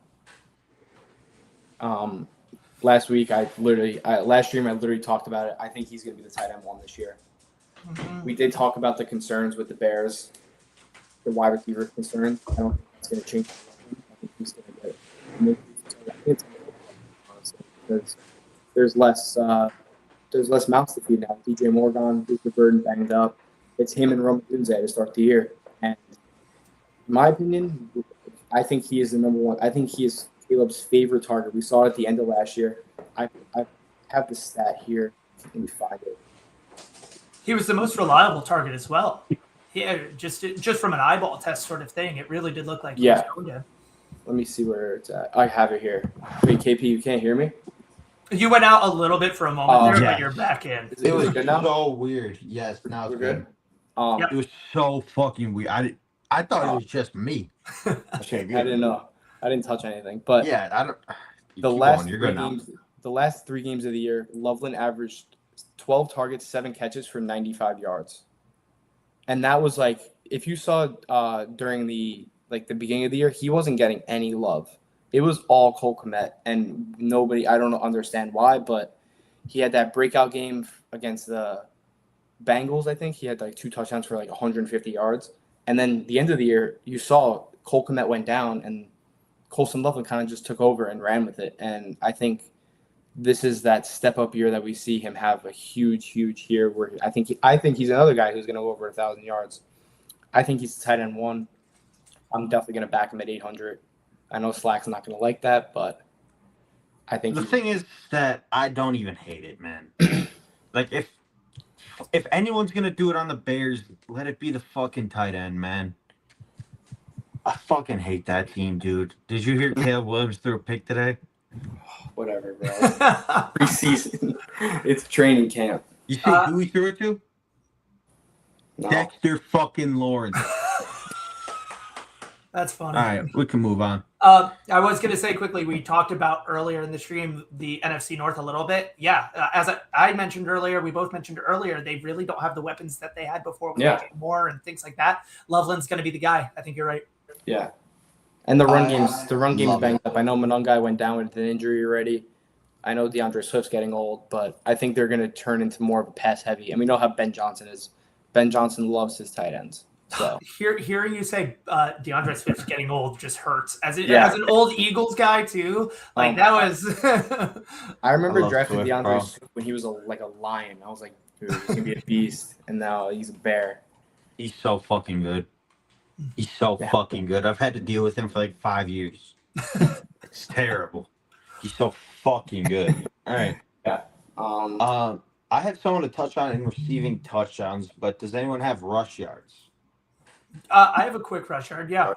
Last stream I literally talked about it. I think he's going to be the tight end 1 this year. Mm-hmm. We did talk about the concerns with the Bears, the wide receiver concerns. I don't think it's going to change. I think he's going to get it. Honestly, because there's less mouths to feed now. DJ Morgan, who's the burden banged up. It's him and Rome Dunze to start the year. And in my opinion, I think he is the number one. I think he is Caleb's favorite target. We saw it at the end of last year. I have the stat here. Let me find it. He was the most reliable target as well. Just from an eyeball test sort of thing, it really did look like he was going to. Let me see where it's at. I have it here. Wait, KP, you can't hear me? You went out a little bit for a moment there, but you're back in. It was so weird. Yes, now it's good. It was so fucking weird. I thought it was just me. Okay, good. I didn't know. I didn't touch anything. But I don't. The last 3 games of the year, Loveland averaged 12 targets, 7 catches for 95 yards. And that was like if you saw during the beginning of the year, he wasn't getting any love. It was all Cole Kmet, and nobody. I don't understand why, but he had that breakout game against the Bengals. I think he had like 2 touchdowns for like 150 yards, and then the end of the year, you saw Cole Kmet went down, and Colson Loveland kind of just took over and ran with it. And I think this is that step up year that we see him have a huge year. Where I think he's another guy who's going to go over 1,000 yards. I think he's tight end 1. I'm definitely going to back him at 800. I know Slack's not going to like that, but I think the thing is that I don't even hate it, man. Like if anyone's going to do it on the Bears, let it be the fucking tight end, man. I fucking hate that team, dude. Did you hear Caleb Williams threw a pick today? Whatever, bro. Preseason. It's training camp. You see who he threw it to? No. Dexter fucking Lawrence. That's funny. All right, we can move on. I was going to say quickly, we talked about earlier in the stream the NFC North a little bit. Yeah, as I mentioned earlier, we both mentioned earlier, they really don't have the weapons that they had before with Moore and things like that. Loveland's going to be the guy. I think you're right. Yeah. And the run game's banged up. I know Monungai went down with an injury already. I know DeAndre Swift's getting old, but I think they're going to turn into more of a pass heavy. And we know how Ben Johnson is. Ben Johnson loves his tight ends. So hearing you say DeAndre Swift's getting old just hurts. As an old Eagles guy too, like that was. I remember drafting DeAndre Swift when he was like a lion. I was like, dude, he's gonna be a beast, and now he's a bear. He's so fucking good. He's so fucking good. I've had to deal with him for like 5 years. It's terrible. He's so fucking good. All right. Yeah. I had someone to touch on in receiving touchdowns, but does anyone have rush yards? I have a quick rush yard. Yeah.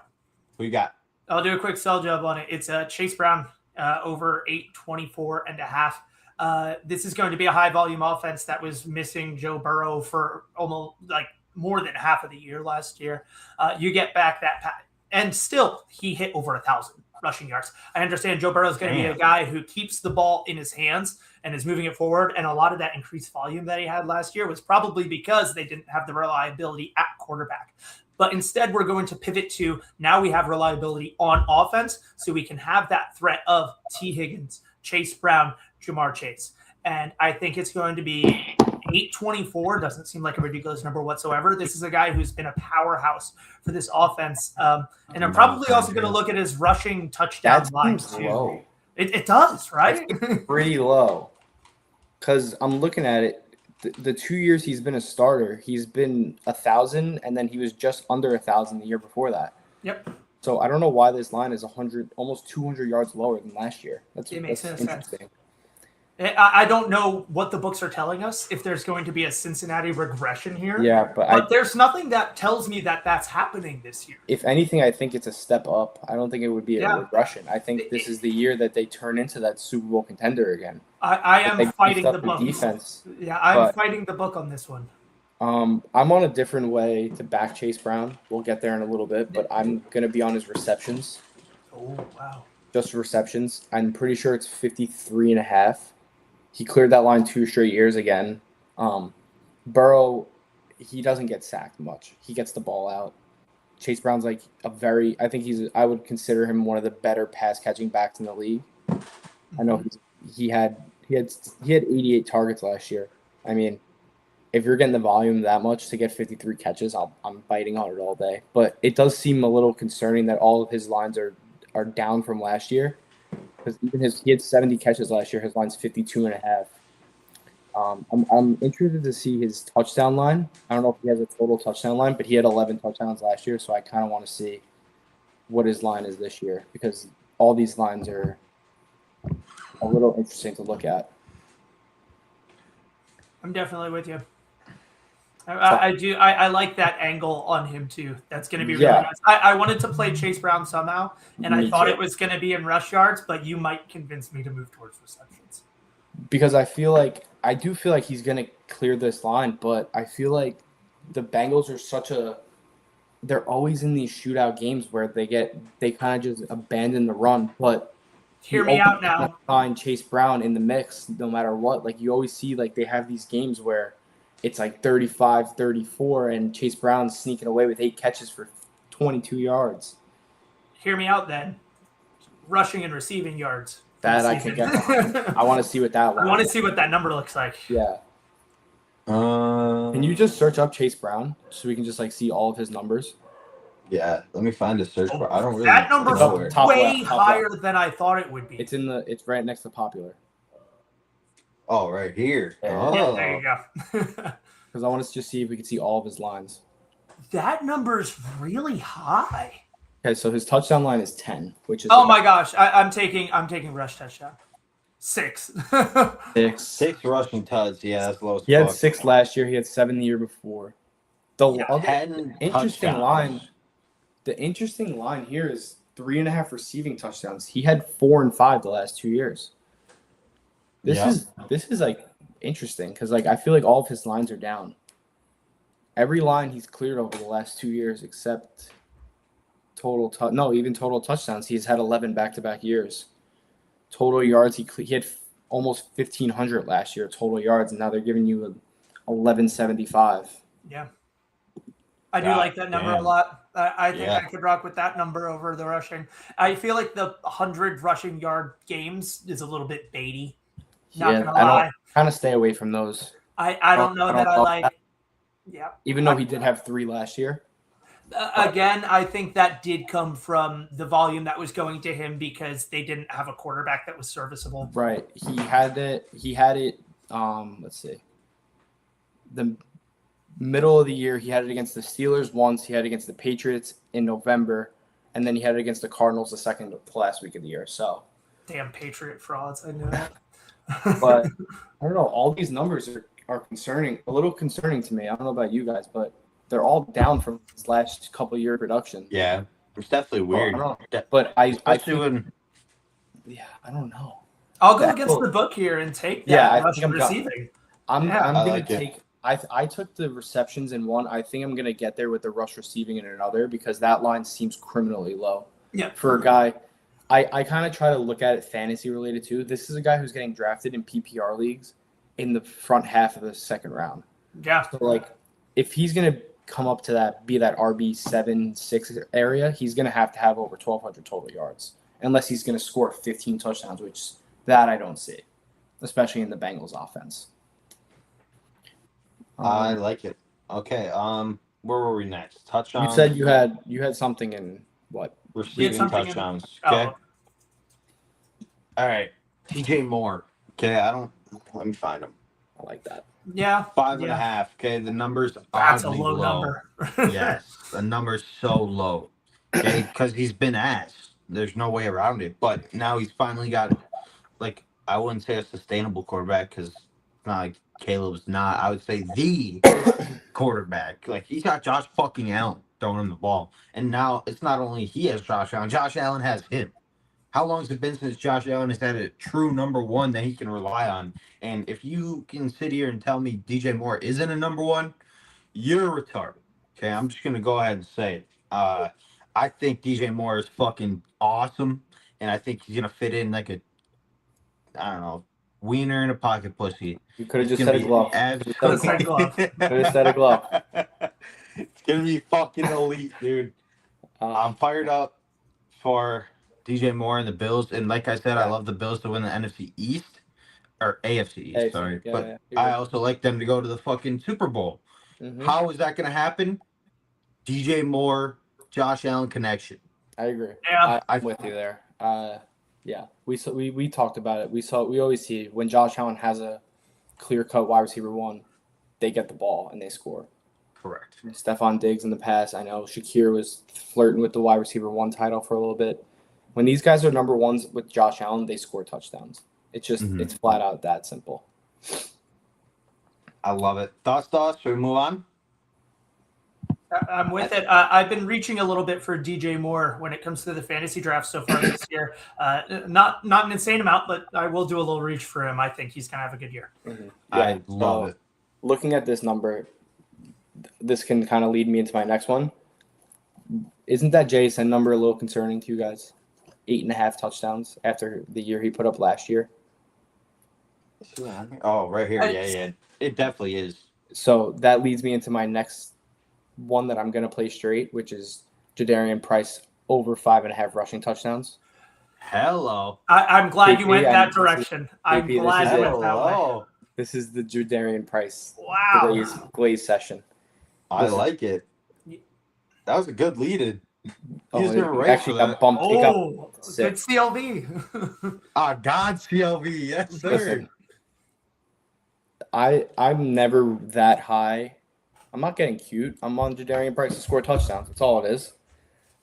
Who you got? I'll do a quick sell job on it. It's Chase Brown over 824.5. This is going to be a high volume offense that was missing Joe Burrow for almost like more than half of the year last year. You get back that and still he hit over 1,000 rushing yards. I understand Joe Burrow is going to be a guy who keeps the ball in his hands and is moving it forward. And a lot of that increased volume that he had last year was probably because they didn't have the reliability at quarterback. But instead, we're going to pivot to now we have reliability on offense, so we can have that threat of T. Higgins, Chase Brown, Jamar Chase. And I think it's going to be 824. Doesn't seem like a ridiculous number whatsoever. This is a guy who's been a powerhouse for this offense. And I'm probably also going to look at his rushing touchdown lines too. Low. It does, right? Pretty low. Because I'm looking at it. The 2 years he's been a starter, he's been 1,000, and then he was just under 1,000 the year before that. Yep. So I don't know why this line is 100, almost 200 yards lower than last year. It makes no sense. I don't know what the books are telling us, if there's going to be a Cincinnati regression here. Yeah, but there's nothing that tells me that that's happening this year. If anything, I think it's a step up. I don't think it would be a regression. I think this is the year that they turn into that Super Bowl contender again. I am fighting the book. Defense. Yeah, I'm fighting the book on this one. I'm on a different way to back Chase Brown. We'll get there in a little bit, but I'm going to be on his receptions. Oh, wow. Just receptions. I'm pretty sure it's 53.5. He cleared that line 2 straight years again. Burrow, he doesn't get sacked much. He gets the ball out. Chase Brown's like I would consider him one of the better pass catching backs in the league. I know he had 88 targets last year. I mean, if you're getting the volume that much to get 53 catches, I'm biting on it all day. But it does seem a little concerning that all of his lines are down from last year. Because even he had 70 catches last year. His line's 52.5. I'm interested to see his touchdown line. I don't know if he has a total touchdown line, but he had 11 touchdowns last year, so I kind of want to see what his line is this year because all these lines are a little interesting to look at. I'm definitely with you. I do. I like that angle on him too. That's going to be really nice. I wanted to play Chase Brown somehow, and I thought it was going to be in rush yards, but you might convince me to move towards receptions. Because I do feel like he's going to clear this line, but I feel like the Bengals are they're always in these shootout games where they kind of just abandon the run. But hear me out now. Find Chase Brown in the mix no matter what. Like you always see, like they have these games where it's like 35, 34, and Chase Brown's sneaking away with 8 catches for 22 yards. Hear me out then. Rushing and receiving yards. That I can get behind. I want to see what that I want to see what that number looks like. Yeah. Can you just search up Chase Brown so we can just like see all of his numbers? Yeah, let me find a search bar. I don't really. That number's know where. top way left, top higher left. than I thought it would be. It's right next to popular. Oh, right here. Yeah. Oh, Yeah, there you go. Because I want to just see if we can see all of his lines. That number's really high. Okay, so his touchdown line is 10, which is Oh my gosh, I'm taking rush touchdown. 6. 6. 6 rushing tuds. Yeah, that's low. He had 6 last year. He had 7 the year before. The other 10 interesting touchdowns. line. The interesting line here is 3.5 receiving touchdowns. He had 4 and 5 the last 2 years. This is like interesting because like I feel like all of his lines are down. Every line he's cleared over the last 2 years except total touchdowns. He's had 11 back-to-back years. Total yards he had almost 1,500 last year total yards, and now they're giving you 1,175. Yeah. I do like that number a lot. I think I could rock with that number over the rushing. I feel like the 100 rushing yard games is a little bit baity. Not gonna lie. Kind of stay away from those. I don't know that I like that. Yeah. Even though he did have 3 last year. Again, I think that did come from the volume that was going to him because they didn't have a quarterback that was serviceable. Right. He had it. Let's see. The middle of the year, he had it against the Steelers once. He had it against the Patriots in November, and then he had it against the Cardinals the second to last week of the year. So, damn Patriot frauds! I knew that. But I don't know. All these numbers are concerning. A little concerning to me. I don't know about you guys, but they're all down from his last couple year production. Yeah, it's definitely weird. But I think, I don't know. I'll go against the book here and take that rushing receiving. I'm gonna take. I took the receptions in one. I think I'm gonna get there with the rush receiving in another because that line seems criminally low. Yeah. For a guy, I kind of try to look at it fantasy related too. This is a guy who's getting drafted in PPR leagues in the front half of the second round. Yeah. So like, if he's gonna come up to that RB 7-6 area, he's gonna have to have over 1,200 total yards, unless he's gonna score 15 touchdowns, which that I don't see, especially in the Bengals offense. I like it. Okay. Where were we next? Touchdowns. You said you had something in what? Receiving touchdowns. Okay. All right. DJ Moore. Okay. Let me find him. I like that. Yeah. 5.5. Okay. The number's that's a low number. Yes. The number's so low. Okay. Because he's been asked. There's no way around it. But now he's finally got, like, I wouldn't say a sustainable quarterback because it's not like Caleb's not. I would say the quarterback. Like, he's got Josh fucking Allen throwing him the ball. And now it's not only he has Josh Allen has him. How long has it been since Josh Allen has had a true number one that he can rely on? And if you can sit here and tell me DJ Moore isn't a number one, you're retarded. Okay, I'm just going to go ahead and say it. I think DJ Moore is fucking awesome. And I think he's going to fit in like a, I don't know, wiener in a pocket pussy. You could have just said a glove. Could have said a glove. It's going to be fucking elite, dude. I'm fired up for DJ Moore and the Bills. And like I said, I love the Bills to win the NFC East. Or AFC East, sorry. Yeah, but I also like them to go to the fucking Super Bowl. Mm-hmm. How is that going to happen? DJ Moore, Josh Allen connection. I agree. Yeah. I'm with you there. Yeah, we talked about it. We always see when Josh Allen has a clear-cut wide receiver one, they get the ball and they score. Correct. Stephon Diggs in the past, I know Shakir was flirting with the wide receiver one title for a little bit. When these guys are number ones with Josh Allen, they score touchdowns. It's just it's flat out that simple. I love it. Thoughts? Should we move on? I'm with it. I've been reaching a little bit for DJ Moore when it comes to the fantasy draft so far this year. Not an insane amount, but I will do a little reach for him. I think he's going to have a good year. Mm-hmm. Yeah, I love it. Looking at this number, this can kind of lead me into my next one. Isn't that JSN number a little concerning to you guys? 8.5 touchdowns after the year he put up last year. Oh, right here. Yeah. It definitely is. So that leads me into my next one that I'm going to play straight, which is Jadarian Price over 5.5 rushing touchdowns. Hello. I'm glad you JP, went I that know this direction. I'm JP, glad this you is went that way. Hello. This is the Jadarian Price Wow. glaze session. I Listen. like it. That was a good lead-in. Oh, He's in a it race actually for got that. bumped. It got Oh, bumped to good 6. CLV. God, CLV, yes, sir. Listen, I'm never that high. I'm not getting cute. I'm on Jadarian Price to score touchdowns. That's all it is.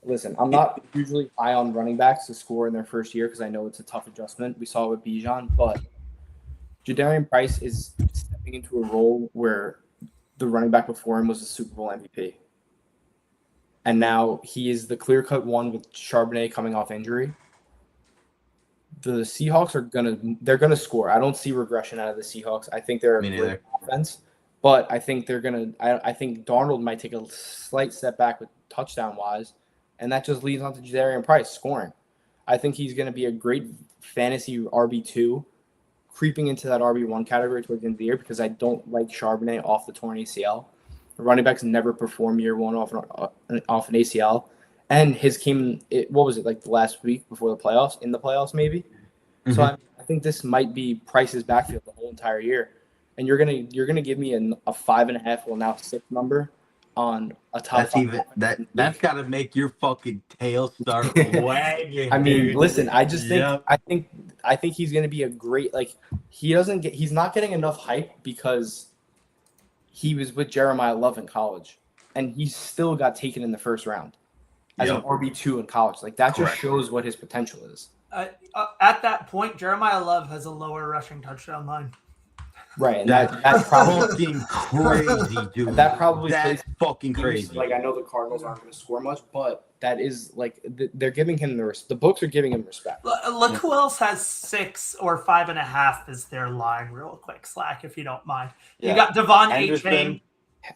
Listen, I'm not usually high on running backs to score in their first year because I know it's a tough adjustment. We saw it with Bijan, but Jadarian Price is stepping into a role where the running back before him was a Super Bowl MVP. And now he is the clear-cut one with Charbonnet coming off injury. The Seahawks they're gonna score. I don't see regression out of the Seahawks. I think they're a great offense, but I think I think Darnold might take a slight step back with touchdown wise, and that just leads on to Jadarian Price scoring. I think he's gonna be a great fantasy RB2, creeping into that RB1 category towards the end of the year because I don't like Charbonnet off the torn ACL. The running backs never perform year one off an ACL. And his came, what was it, like the last week before the playoffs, in the playoffs maybe? Mm-hmm. So I think this might be Price's backfield the whole entire year. And you're gonna give me a 5.5, well now 6 number on a top. That's got to make your fucking tail start wagging. I mean, dude. listen, I just think I think he's gonna be a great, like, he's not getting enough hype because he was with Jeremiah Love in college, and he still got taken in the first round as an RB2 in college. Like, that just shows what his potential is. At that point, Jeremiah Love has a lower rushing touchdown line. Right, and that's probably fucking crazy, dude. That's fucking crazy. Like, I know the Cardinals aren't going to score much, but that is, like, they're giving him the books are giving him respect. Look who else has 6 or 5.5 as their line, real quick, Slack, if you don't mind. You got Devon Achane.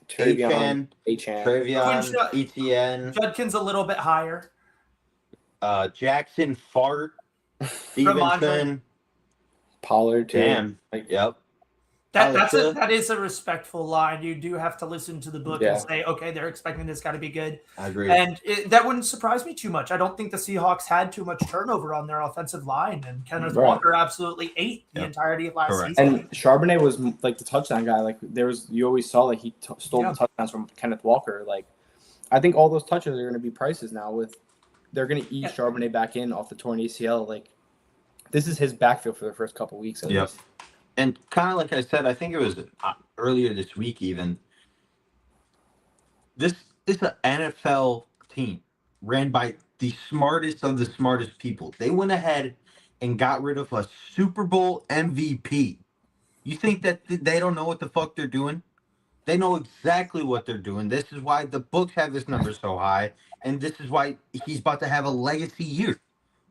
Travion, Etienne. Judkins a little bit higher. Jackson Fart. Stevenson. Pollard, too. Damn. Yep. That is a respectful line. You do have to listen to the book and say, okay, they're expecting this guy to be good. I agree. And that wouldn't surprise me too much. I don't think the Seahawks had too much turnover on their offensive line, and Kenneth Walker absolutely ate the entirety of last season. And Charbonnet was like the touchdown guy. Like, you always saw like he stole the touchdowns from Kenneth Walker. Like, I think all those touches are going to be Prices now. They're going to ease Charbonnet back in off the torn ACL. Like, this is his backfield for the first couple weeks. At least. And kind of like I said, I think it was earlier this week even. This is an NFL team ran by the smartest of the smartest people. They went ahead and got rid of a Super Bowl MVP. You think that they don't know what the fuck they're doing? They know exactly what they're doing. This is why the books have this number so high, and this is why he's about to have a legacy year.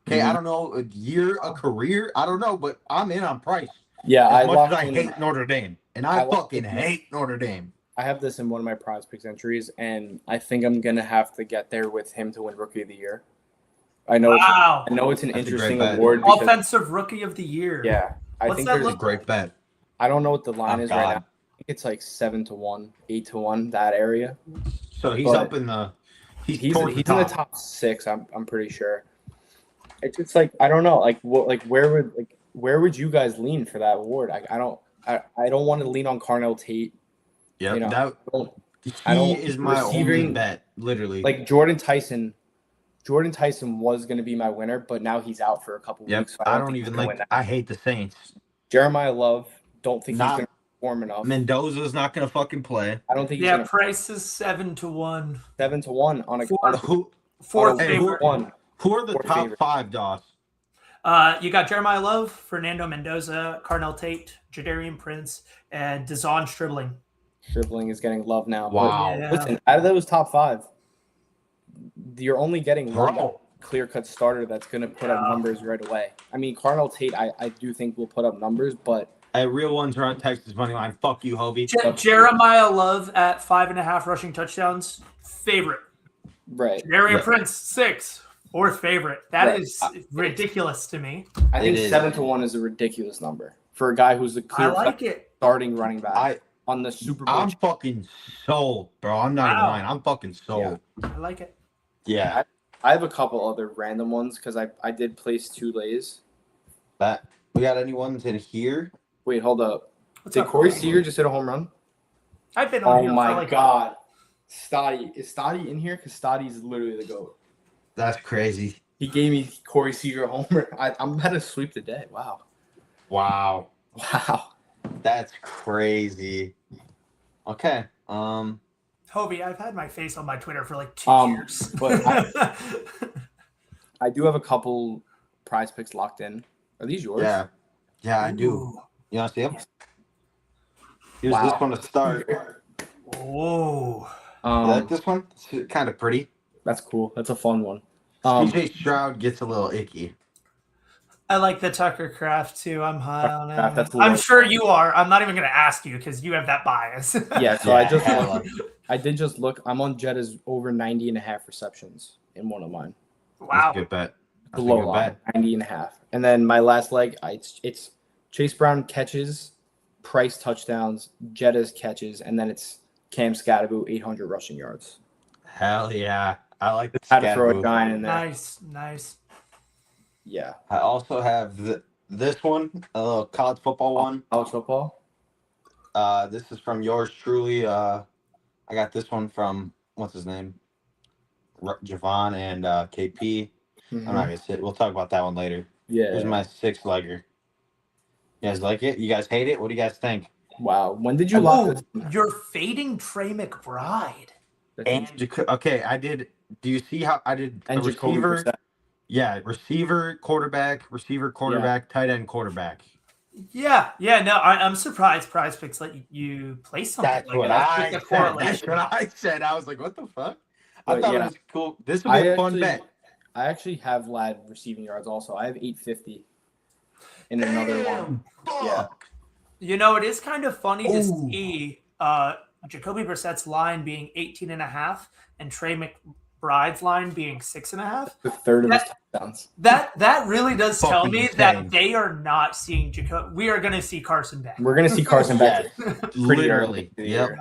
Okay, I don't know, a year, a career, I don't know, but I'm in on Price. Yeah, as much as I hate Notre Dame, and I fucking hate Notre Dame. I have this in one of my prize picks entries, and I think I'm gonna have to get there with him to win Rookie of the Year. I know it's an interesting award. Offensive Rookie of the Year. Yeah, I think there's a great bet. I don't know what the line is right now. I think it's like 7-1, 8-1, that area. So he's up in the. He's in the top 6. I'm pretty sure. It's just like, I don't know, where would you guys lean for that award? I don't want to lean on Carnell Tate. Yeah, you know, he is my only bet, literally. Like Jordan Tyson was going to be my winner, but now he's out for a couple weeks. So I don't even like. I hate the Saints. Jeremiah Love, don't think he's going to perform enough. Mendoza's not going to fucking play. I don't think. Yeah, Price is 7-1. 7-1 on a fourth favorite one. Who are the top 5, Doss? You got Jeremiah Love, Fernando Mendoza, Carnell Tate, Jadarian Prince, and Dazon Stribling. Stribling is getting love now. Wow. But, listen, out of those top 5, you're only getting one clear-cut starter that's going to put up numbers right away. I mean, Carnell Tate, I do think will put up numbers, but real ones are on Texas money line. Fuck you, Hobie. Jeremiah Love at 5.5 rushing touchdowns, favorite. Right. Jadarian Prince 6. 4th favorite. That is ridiculous to me. I think 7-1 is a ridiculous number for a guy who's the clear starting running back. on the Super Bowl. I'm fucking sold, bro. I'm not even Wow. lying. I'm fucking sold. I like it. Yeah. I have a couple other random ones because I did place 2 lays. That we got any ones in here? Wait, hold up. What's Did up, Corey Corey? Seager just hit a home run? I've been on Oh here for my like God. Stoddy. Is Stoddy in here? Because Stoddy's literally the GOAT. That's crazy. He gave me Corey Seager a homer. I'm about to sweep the day. Wow. Wow. Wow. That's crazy. Okay. Hobie, I've had my face on my Twitter for like 2 years. But I do have a couple prize picks locked in. Are these yours? Yeah. Yeah, I do. Ooh. You want to see them? Here's Wow. this one to start. Whoa. You like this one? It's kind of pretty. That's cool. That's a fun one. CJ Stroud gets a little icky. I like the Tucker Craft too. I'm high on Craft, it. that's a I'm little- sure you are. I'm not even going to ask you because you have that bias. Yeah, so Yeah, hella. I did just look. I'm on Jetta's over 90 and a half receptions in one of mine. That's Wow. a good bet. That's a Low good line, bet. 90 and a half. And then my last leg, it's Chase Brown catches, Price touchdowns, Jetta's catches, and then it's Cam Scatterbo 800 rushing yards. Hell yeah. I like the Had to throw a Scatterbo. giant in there. Nice. Yeah. I also have this one, a little college football one. College football. This is from yours truly. I got this one from what's his name, Javon and KP. Mhm. I'm not gonna sit. We'll talk about that one later. Yeah. Here's my 6-legger. You guys like it? You guys hate it? What do you guys think? Wow. When did you lock Oh, this? you're fading Trey McBride. And okay, I did. Do you see how I did And a Jacoby receiver? Brissett. Yeah, receiver, quarterback, tight end, quarterback. Yeah. No, I'm surprised Prize Picks let you play something That's like what that. I With the said. correlation. That's what I said. I was like, what the fuck? I But thought yeah. it was cool. This would be a fun bet. I actually have lad receiving yards also. I have 850 in another one. Yeah. Fuck. You know, it is kind of funny to Ooh. see Jacoby Brissett's line being 18 and a half and Trey McBride's line being 6.5. The third of his touchdowns. That really does tell Fucking me insane. that they are not seeing Jacoby. We are going to see Carson back. We're gonna see Carson back. Literally. early. Yep.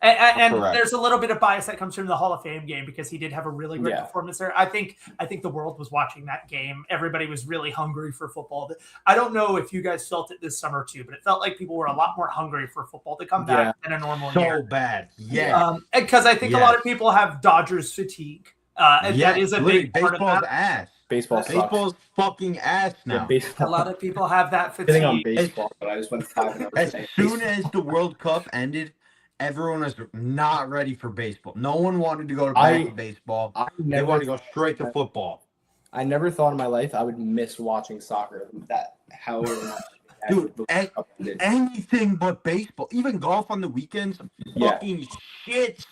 And Correct. there's a little bit of bias that comes from the Hall of Fame game because he did have a really great Yeah. performance there. I think the world was watching that game. Everybody was really hungry for football. I don't know if you guys felt it this summer too, but it felt like people were a lot more hungry for football to come back than a normal So year. bad. Yeah. Because I think a lot of people have Dodgers fatigue. And that is a literally, big part of baseball's that. ass. Baseball sucks. Baseball's fucking ass Yeah, now. baseball. A lot of people have that Hitting on fatigue. baseball, but I just went 5-0 As today. soon as the World Cup ended, everyone was not ready for baseball. No one wanted to go to back to baseball. I They wanted to go straight to football. I never thought in my life I would miss watching soccer. That however much. Dude, the and- Cup ended. Anything but baseball. Even golf on the weekends. Yeah. Fucking shit.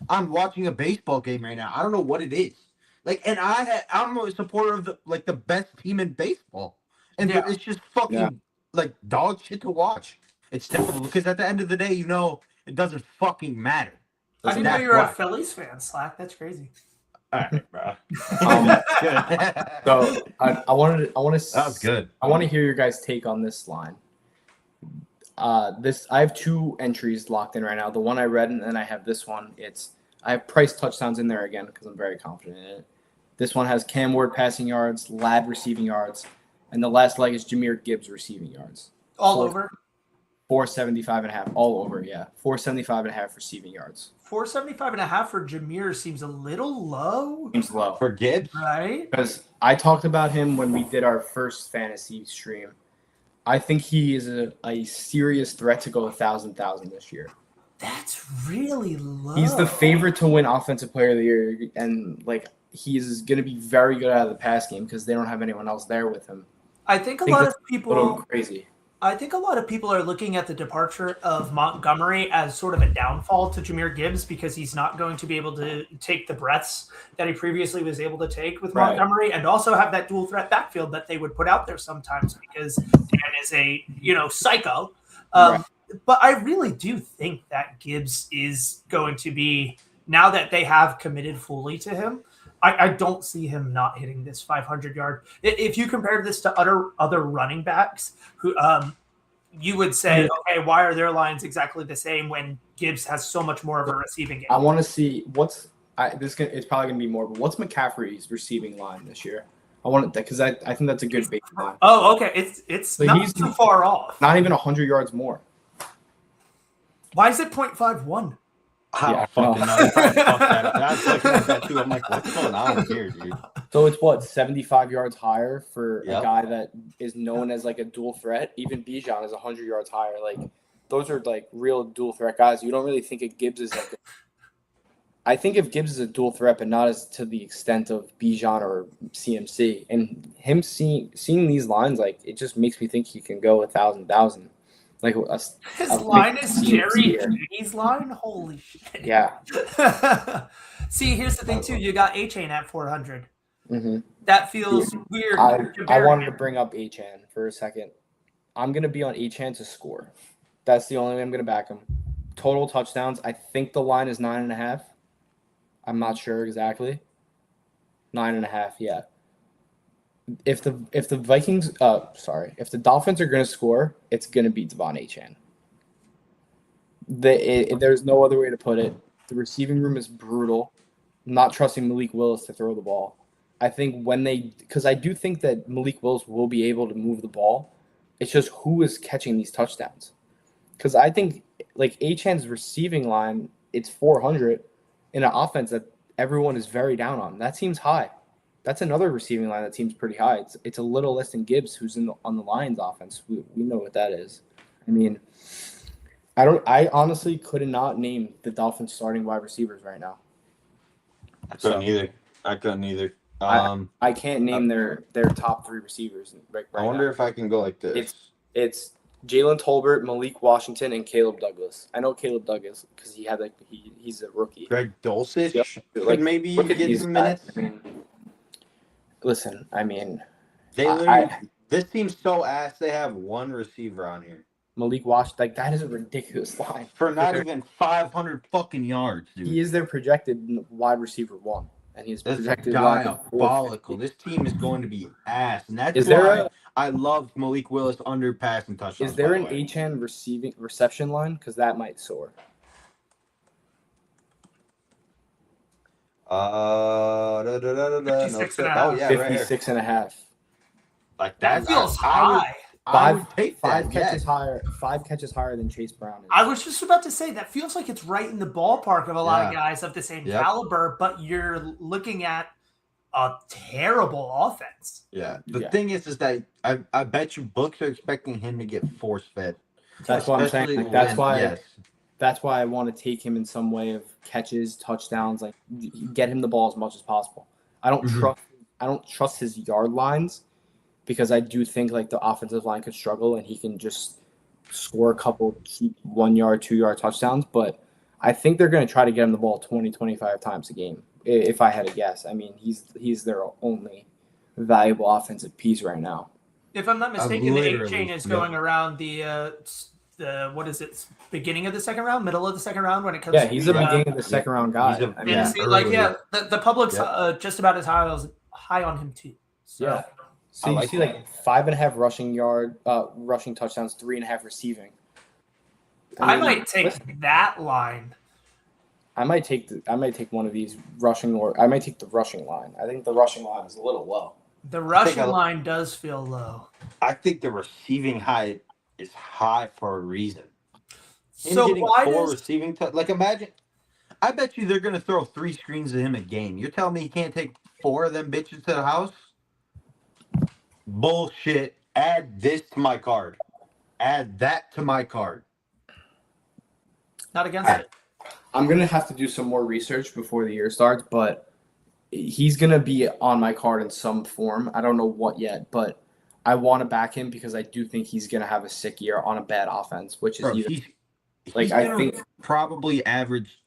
I'm watching a baseball game right now. I don't know what it is. Like, and I'm a supporter of the best team in baseball, and Yeah. it's just fucking like dog shit to watch. It's terrible because at the end of the day, it doesn't fucking matter. I didn't know That's you were a why. Phillies fan, Slack. That's crazy. All right, bro. Um, So I want to. That was good. I want to hear your guys' take on this line. I have 2 entries locked in right now. The one I read, and then I have this one. I have Price touchdowns in there again because I'm very confident in it. This one has Cam Ward passing yards, Ladd receiving yards, and the last leg is Jahmyr Gibbs receiving yards. All over. 475.5 all over. Yeah, 475.5 receiving yards. 475.5 for Jahmyr seems a little low, Seems low. For Gibbs, right? Because I talked about him when we did our first fantasy stream. I think he is a serious threat to go 1,000 this year. That's really low. He's the favorite to win Offensive Player of the Year, and he's going to be very good out of the pass game because they don't have anyone else there with him. I think a think lot that's of A little people. crazy. I think a lot of people are looking at the departure of Montgomery as sort of a downfall to Jahmyr Gibbs because he's not going to be able to take the breaths that he previously was able to take with Right. Montgomery, and also have that dual threat backfield that they would put out there sometimes because Dan is a psycho. Right. But I really do think that Gibbs is going to be, now that they have committed fully to him, I don't see him not hitting this 500-yard. If you compare this to other running backs who you would say, okay, why are their lines exactly the same when Gibbs has so much more of a receiving game? I want to see it's probably gonna be more, but what's McCaffrey's receiving line this year? I want it because I think that's a good baseline. Oh, okay, it's So not he's too far off. Not even 100 yards more. Why is it 0.51? I Yeah, don't fucking know. They probably fucked that. I was looking at that too. I'm like, what's going on here, dude? So it's what, 75 yards higher for Yep. a guy that is known as like a dual threat. Even Bijan is 100 yards higher. Like those are like real dual threat guys. You don't really think of Gibbs as like. I think of Gibbs as a dual threat, but not as to the extent of Bijan or CMC. And him seeing these lines, like it just makes me think he can go 1,000. Like His line is Jerry Jeudy's line? Holy shit. Yeah. See, here's the thing, too. You got A-Chain at 400. Mm-hmm. That feels weird. I wanted to bring up A-Chan for a second. I'm going to be on A-Chan to score. That's the only way I'm going to back him. Total touchdowns, I think the line is 9.5. I'm not sure exactly. 9.5, yeah. If the Vikings, if the Dolphins are going to score, it's going to be Devon Achane. There's no other way to put it. The receiving room is brutal. I'm not trusting Malik Willis to throw the ball. I think because I do think that Malik Willis will be able to move the ball. It's just who is catching these touchdowns. Because I think like Achane's receiving line, it's 400 in an offense that everyone is very down on. That seems high. That's another receiving line that seems pretty high. It's a little less than Gibbs, who's on the Lions offense. We know what that is. I mean, I honestly could not name the Dolphins starting wide receivers right now. I couldn't either. I can't name their top 3 receivers right I wonder now. if I can go like this. It's Jalen Tolbert, Malik Washington, and Caleb Douglas. I know Caleb Douglas because he's a rookie. Greg Dulcich. Yep. Like maybe you get some minutes. Listen, I mean, this team's so ass. They have one receiver on here. Malik Washington, like that is a ridiculous line for not even 500 fucking yards, dude. He is their projected wide receive 1, and he's projected diabolical. This team is going to be ass, and that's why I love Malik Willis under passing touchdowns. Is there an Achan reception line? Because that might soar. 56.5. Like that feels high. Five catches higher than Chase Brown. I was just about to say that feels like it's right in the ballpark of a lot of guys of the same caliber, but you're looking at a terrible offense. Yeah. The thing is that I bet you books are expecting him to get force fed. That's what I'm saying. Like, that's why I want to take him in some way of catches, touchdowns, like get him the ball as much as possible. I don't trust his yard lines because I do think like the offensive line could struggle and he can just score a couple 1 yard, 2 yard touchdowns. But I think they're going to try to get him the ball 20, 25 times a game. If I had to guess, I mean, he's their only valuable offensive piece right now. If I'm not mistaken, the A-Chain is going around the what is it? Beginning of the second round, middle of the second round when it comes. Yeah, he's a beginning of the second round guy. The public's just about as high on him too. So. Yeah. So you see like 5.5 rushing touchdowns, 3.5 receiving. I might take that line. I might take one of these rushing, or I might take the rushing line. I think the rushing line is a little low. The rushing line does feel low. I think the receiving height is high for a reason. So why receiving imagine, I bet you they're going to throw 3 screens at him a game. You're telling me he can't take 4 of them bitches to the house? Bullshit. Add this to my card. Add that to my card. Not against it. I'm going to have to do some more research before the year starts, but he's going to be on my card in some form. I don't know what yet, but I want to back him because I do think he's going to have a sick year on a bad offense, which is I think probably average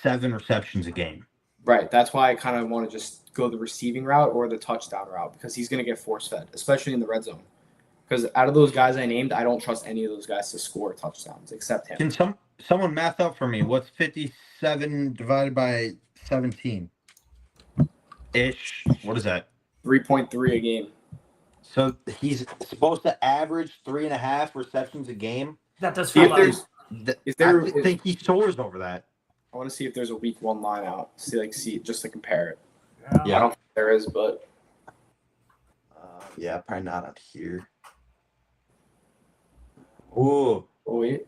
7 receptions a game. Right. That's why I kind of want to just go the receiving route or the touchdown route because he's going to get force fed, especially in the red zone. Because out of those guys I named, I don't trust any of those guys to score touchdowns except him. Can someone math up for me? What's 57 divided by 17? Ish. What is that? 3.3 a game. So he's supposed to average 3.5 receptions a game. That does See feel if low. there's I think he soars over that. I want to see if there's a week 1 line out. See just to compare it. Yeah. I don't think there is, but Yeah, probably not on here. Ooh, oh wait.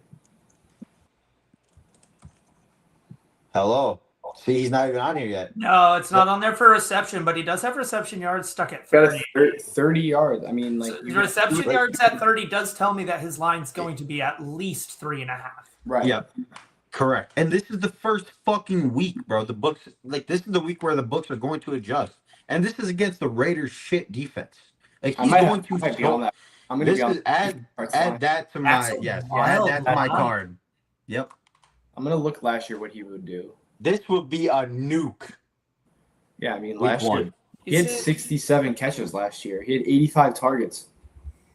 hello. See, he's not even on here yet. No, it's not on there for reception, but he does have reception yards stuck at Got 30. a 30 yards. I mean, like Reception like- yards at 30 does tell me that his line's going to be at least 3.5. right. Yeah, correct. And this is the first fucking week, bro. The books, this is the week where the books are going to adjust. And this is against the Raiders' shit defense. Like he's going to. I might be on that. I'm gonna This be on is add that to That's my a add wild that to my line. card. Yep. I'm gonna look last year what he would do. This would be a nuke. Yeah, I mean Week last year one. he had 67 catches last year. He had 85 targets.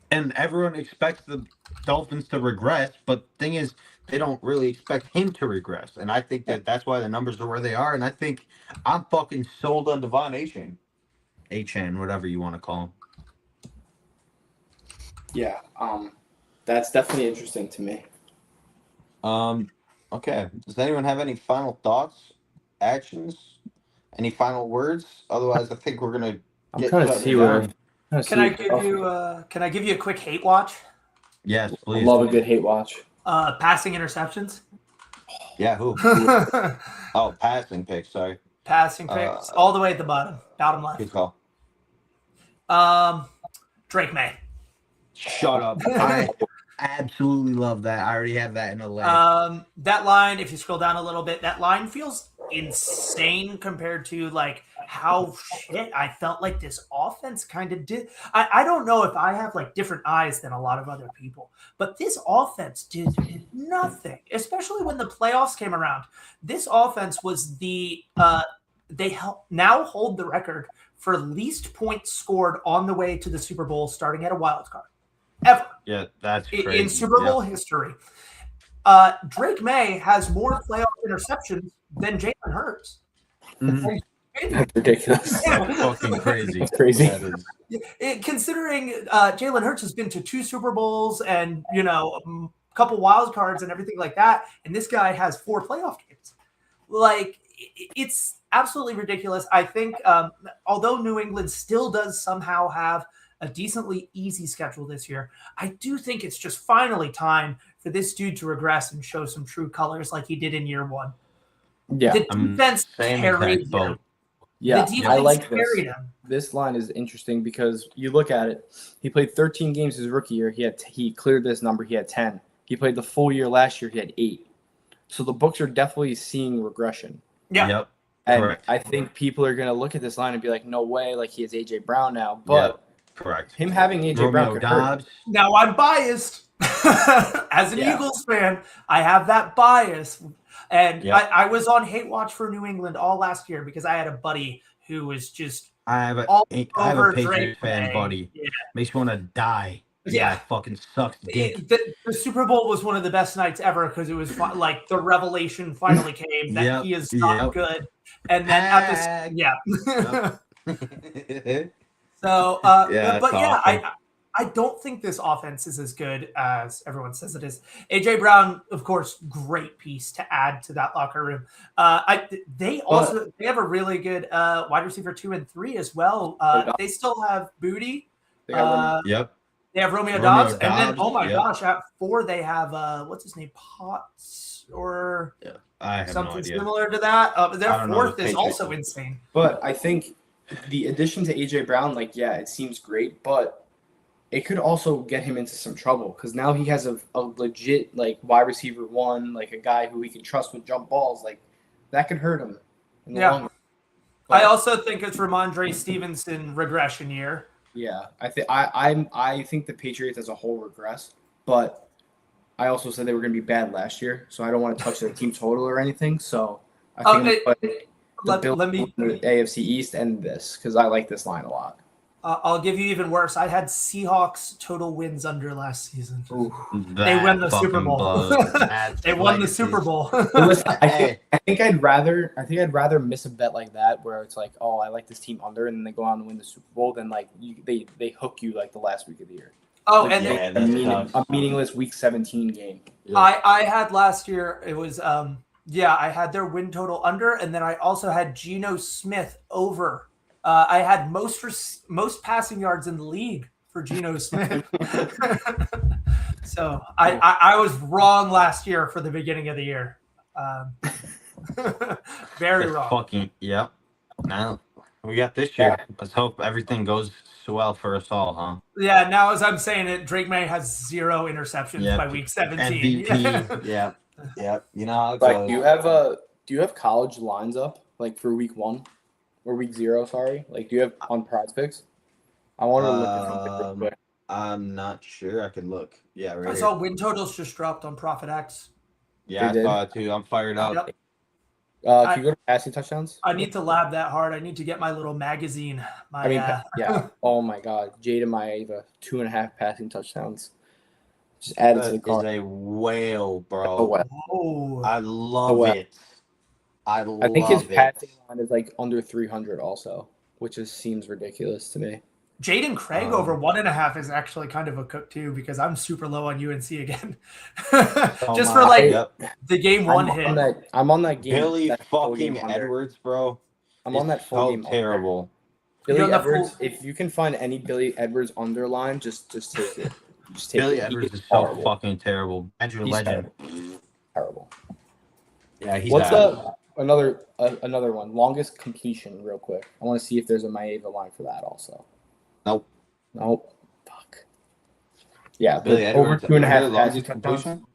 And everyone expects the Dolphins to regress, but the thing is, they don't really expect him to regress. And I think that's why the numbers are where they are. And I think I'm fucking sold on Devon Achane. Achane, whatever you want to call him. Yeah. That's definitely interesting to me. Okay. Does anyone have any final thoughts, actions, any final words? Otherwise, I think we're gonna. I'm trying to see where. Can I give you a quick hate watch? Yes, I please. love a good hate watch. Passing interceptions. Yeah, who? Oh, passing pick. Sorry. Passing picks all the way at the bottom left. Good call. Drake May. Shut up. I absolutely love that. I already have that in the list. That line, if you scroll down a little bit, that line feels insane compared to like how shit I felt like this offense kind of did. I don't know if I have like different eyes than a lot of other people, but this offense did nothing, especially when the playoffs came around. This offense was now hold the record for least points scored on the way to the Super Bowl starting at a wild card ever. Yeah, that's crazy. In Super Bowl history. Drake May has more playoff interceptions than Jalen Hurts. Mhm. That's ridiculous. That's fucking crazy. It's crazy. That is. Considering Jalen Hurts has been to 2 Super Bowls and a couple wild cards and everything like that, and this guy has 4 playoff games. Like it's absolutely ridiculous. I think although New England still does somehow have a decently easy schedule this year, I do think it's just finally time for this dude to regress and show some true colors like he did in year 1. Yeah. The defense Same carried exact boat. him. Yeah. The defense I like this. carried him. This line is interesting because you look at it. He played 13 games his rookie year. He cleared this number. He had 10. He played the full year last year. He had 8. So the books are definitely seeing regression. Yeah. Yep. And Correct. I think people are going to look at this line and be like, no way, like he has A.J. Brown now. But Correct. him having A.J. Brown Romeo could hurt. Dobbs. Now I'm biased. As an Yeah. Eagles fan, I have that bias. And Yep. I was on hate watch for New England all last year because I had a buddy who was just I have a all Patriot over Drake fan May. buddy. Yeah. Makes me want to die. Yeah. That fucking sucks dick. The Super Bowl was one of the best nights ever because it was like the revelation finally came that Yep, he is not yep. good. And then at Pack. this, yeah. Yep. So, Yeah, but it's yeah, awful. I don't think this offense is as good as everyone says it is. AJ Brown, of course, great piece to add to that locker room. They have a really good wide receiver 2 and 3 as well. They still have Booty. They got Yep. They have Romeo Romeo Dobbs, and then Dobbs, oh my yep. gosh, at 4 they have what's his name, Potts or I have no something idea. similar to that. I Their don't know 4th the is Patriots. also insane. But I think the addition to A.J. Brown, like, yeah, it seems great, but it could also get him into some trouble because now he has a legit, like, wide receiver 1, like a guy who he can trust with jump balls. Like, that could hurt him in the long run. I But, also think it's Ramondre Stevenson regression year. yeah, I think the Patriots as a whole regress, but I also said they were going to be bad last year, so I don't want to touch their team total or anything. So I think the Bills let me win the AFC East and this because I like this line a lot. I'll give you even worse. I had Seahawks total wins under last season. They won the Super Bowl. They won the Super Bowl. Listen, I think I'd rather miss a bet like that where it's like, oh, I like this team under, and then they go on and win the Super Bowl. Then like they hook you like the last week of the year. Oh, like, and a meaningless Week 17 game. Yeah. I had last year. It was I had their win total under, and then I also had Geno Smith over. I had most passing yards in the league for Geno Smith. So I was wrong last year for the beginning of the year. Very wrong. Fucking yep. Now we got this year. Let's hope everything goes so well for us all, huh? Yeah. Now, as I'm saying it, Drake May has 0 interceptions by week 17. MVP. Yeah. You know how it Like, goes. do you have college lines up like for week 1 or week 0? Sorry, like do you have on Prize Picks? I want to look at something real quick. I'm not sure. I can look. Yeah, right. I saw win totals just dropped on Profit X. Yeah, They I saw it too. I'm fired up. Yep. Can you go to passing touchdowns? I need to lab that hard. I need to get my little magazine. Yeah. Oh my God, Jada Maeva, 2.5 passing touchdowns. Just add it to the That card. is a whale, bro. Oh, wow. Oh, I love wow. it. I think his love it. passing line is like under 300 also, which just seems ridiculous to me. Jaden Craig over 1.5 is actually kind of a cook too, because I'm super low on UNC again. Just for like the game 1 hit. I'm on that game. Billy that full fucking game under. Edwards, bro. I'm on that full so game. terrible. Billy You're on the Edwards. full- If you can find any Billy Edwards underline, just take it. Just take Billy it. He Edwards is so horrible. fucking terrible. Andrew He's Legend. Terrible. Yeah, he's What's bad. another one? Longest completion, real quick. I want to see if there's a Maeva line for that also. Nope. Fuck. Yeah, Billy over Edwards. 2.5 longest passing completion. touchdowns.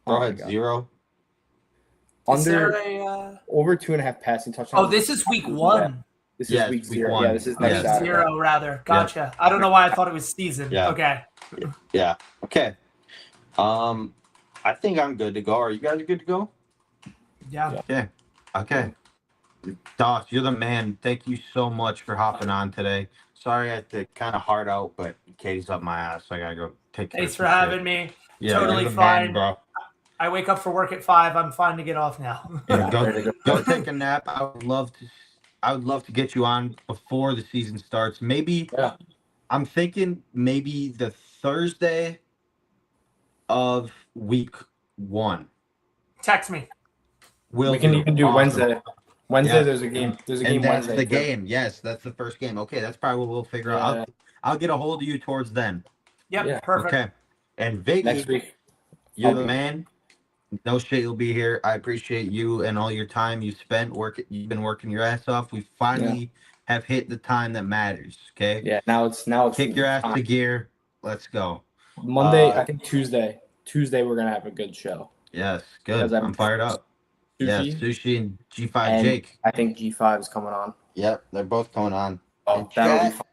Bro Oh my had God. 0. Is there Under over 2.5 passing touchdowns. Oh, this is week 1. This Yeah, is week it's week 0. 1. Yeah, this is Oh, next Yeah. Saturday. 0 rather. Gotcha. I don't know why I thought it was season. Yeah. Okay. Yeah. Okay. I think I'm good to go. Are you guys good to go? Yeah. Okay. Doss, you're the man. Thank you so much for hopping on today. Sorry I had to kind of hard out, but Katie's up my ass, so I gotta go take care Thanks of for some having shit. me. Yeah, Totally you're the man, fine. bro. I wake up for work at 5. I'm fine to get off now. Yeah, ready to go take a nap. I would love to get you on before the season starts. Maybe Yeah. I'm thinking maybe the Thursday of week 1. Text me. We can even do Awesome. Wednesday. Wednesday, Yeah. there's a game. There's a And game that's Wednesday. the too. game. Yes, that's the first game. Okay, that's probably what we'll figure out. Yeah. I'll get a hold of you towards then. Yep. Yeah. Perfect. Okay. And Viggy, Next week. you're I'll the be- man. No shit, you'll be here. I appreciate you and all your time you spent working. You've been working your ass off. We finally have hit the time that matters. Okay. Yeah. Now it's Kick your ass to gear. Let's go. Monday. I think Tuesday. Tuesday we're gonna have a good show. Yes. Good. Because I'm I'm fired up. Yeah, Sushi. Sushi and G5 And Jake. I think G5 is coming on. Yep, they're both coming on. Oh, that'll be fun.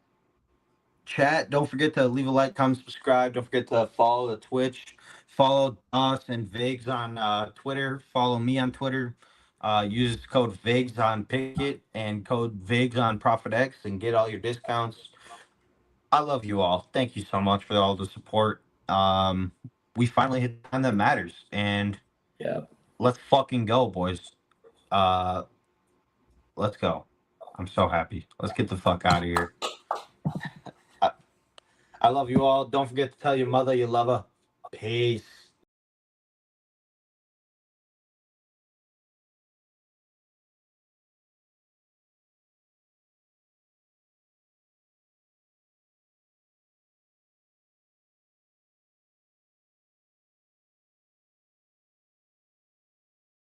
Chat, don't forget to leave a like, comment, subscribe. Don't forget to follow the Twitch. Follow us and Vigs on Twitter. Follow me on Twitter. Use code Vigs on Picket and code Vigs on Profit X and get all your discounts. I love you all. Thank you so much for all the support. We finally hit the time that matters. And Yeah. let's fucking go, boys. Let's go. I'm so happy. Let's get the fuck out of here. I love you all. Don't forget to tell your mother you love her. Peace.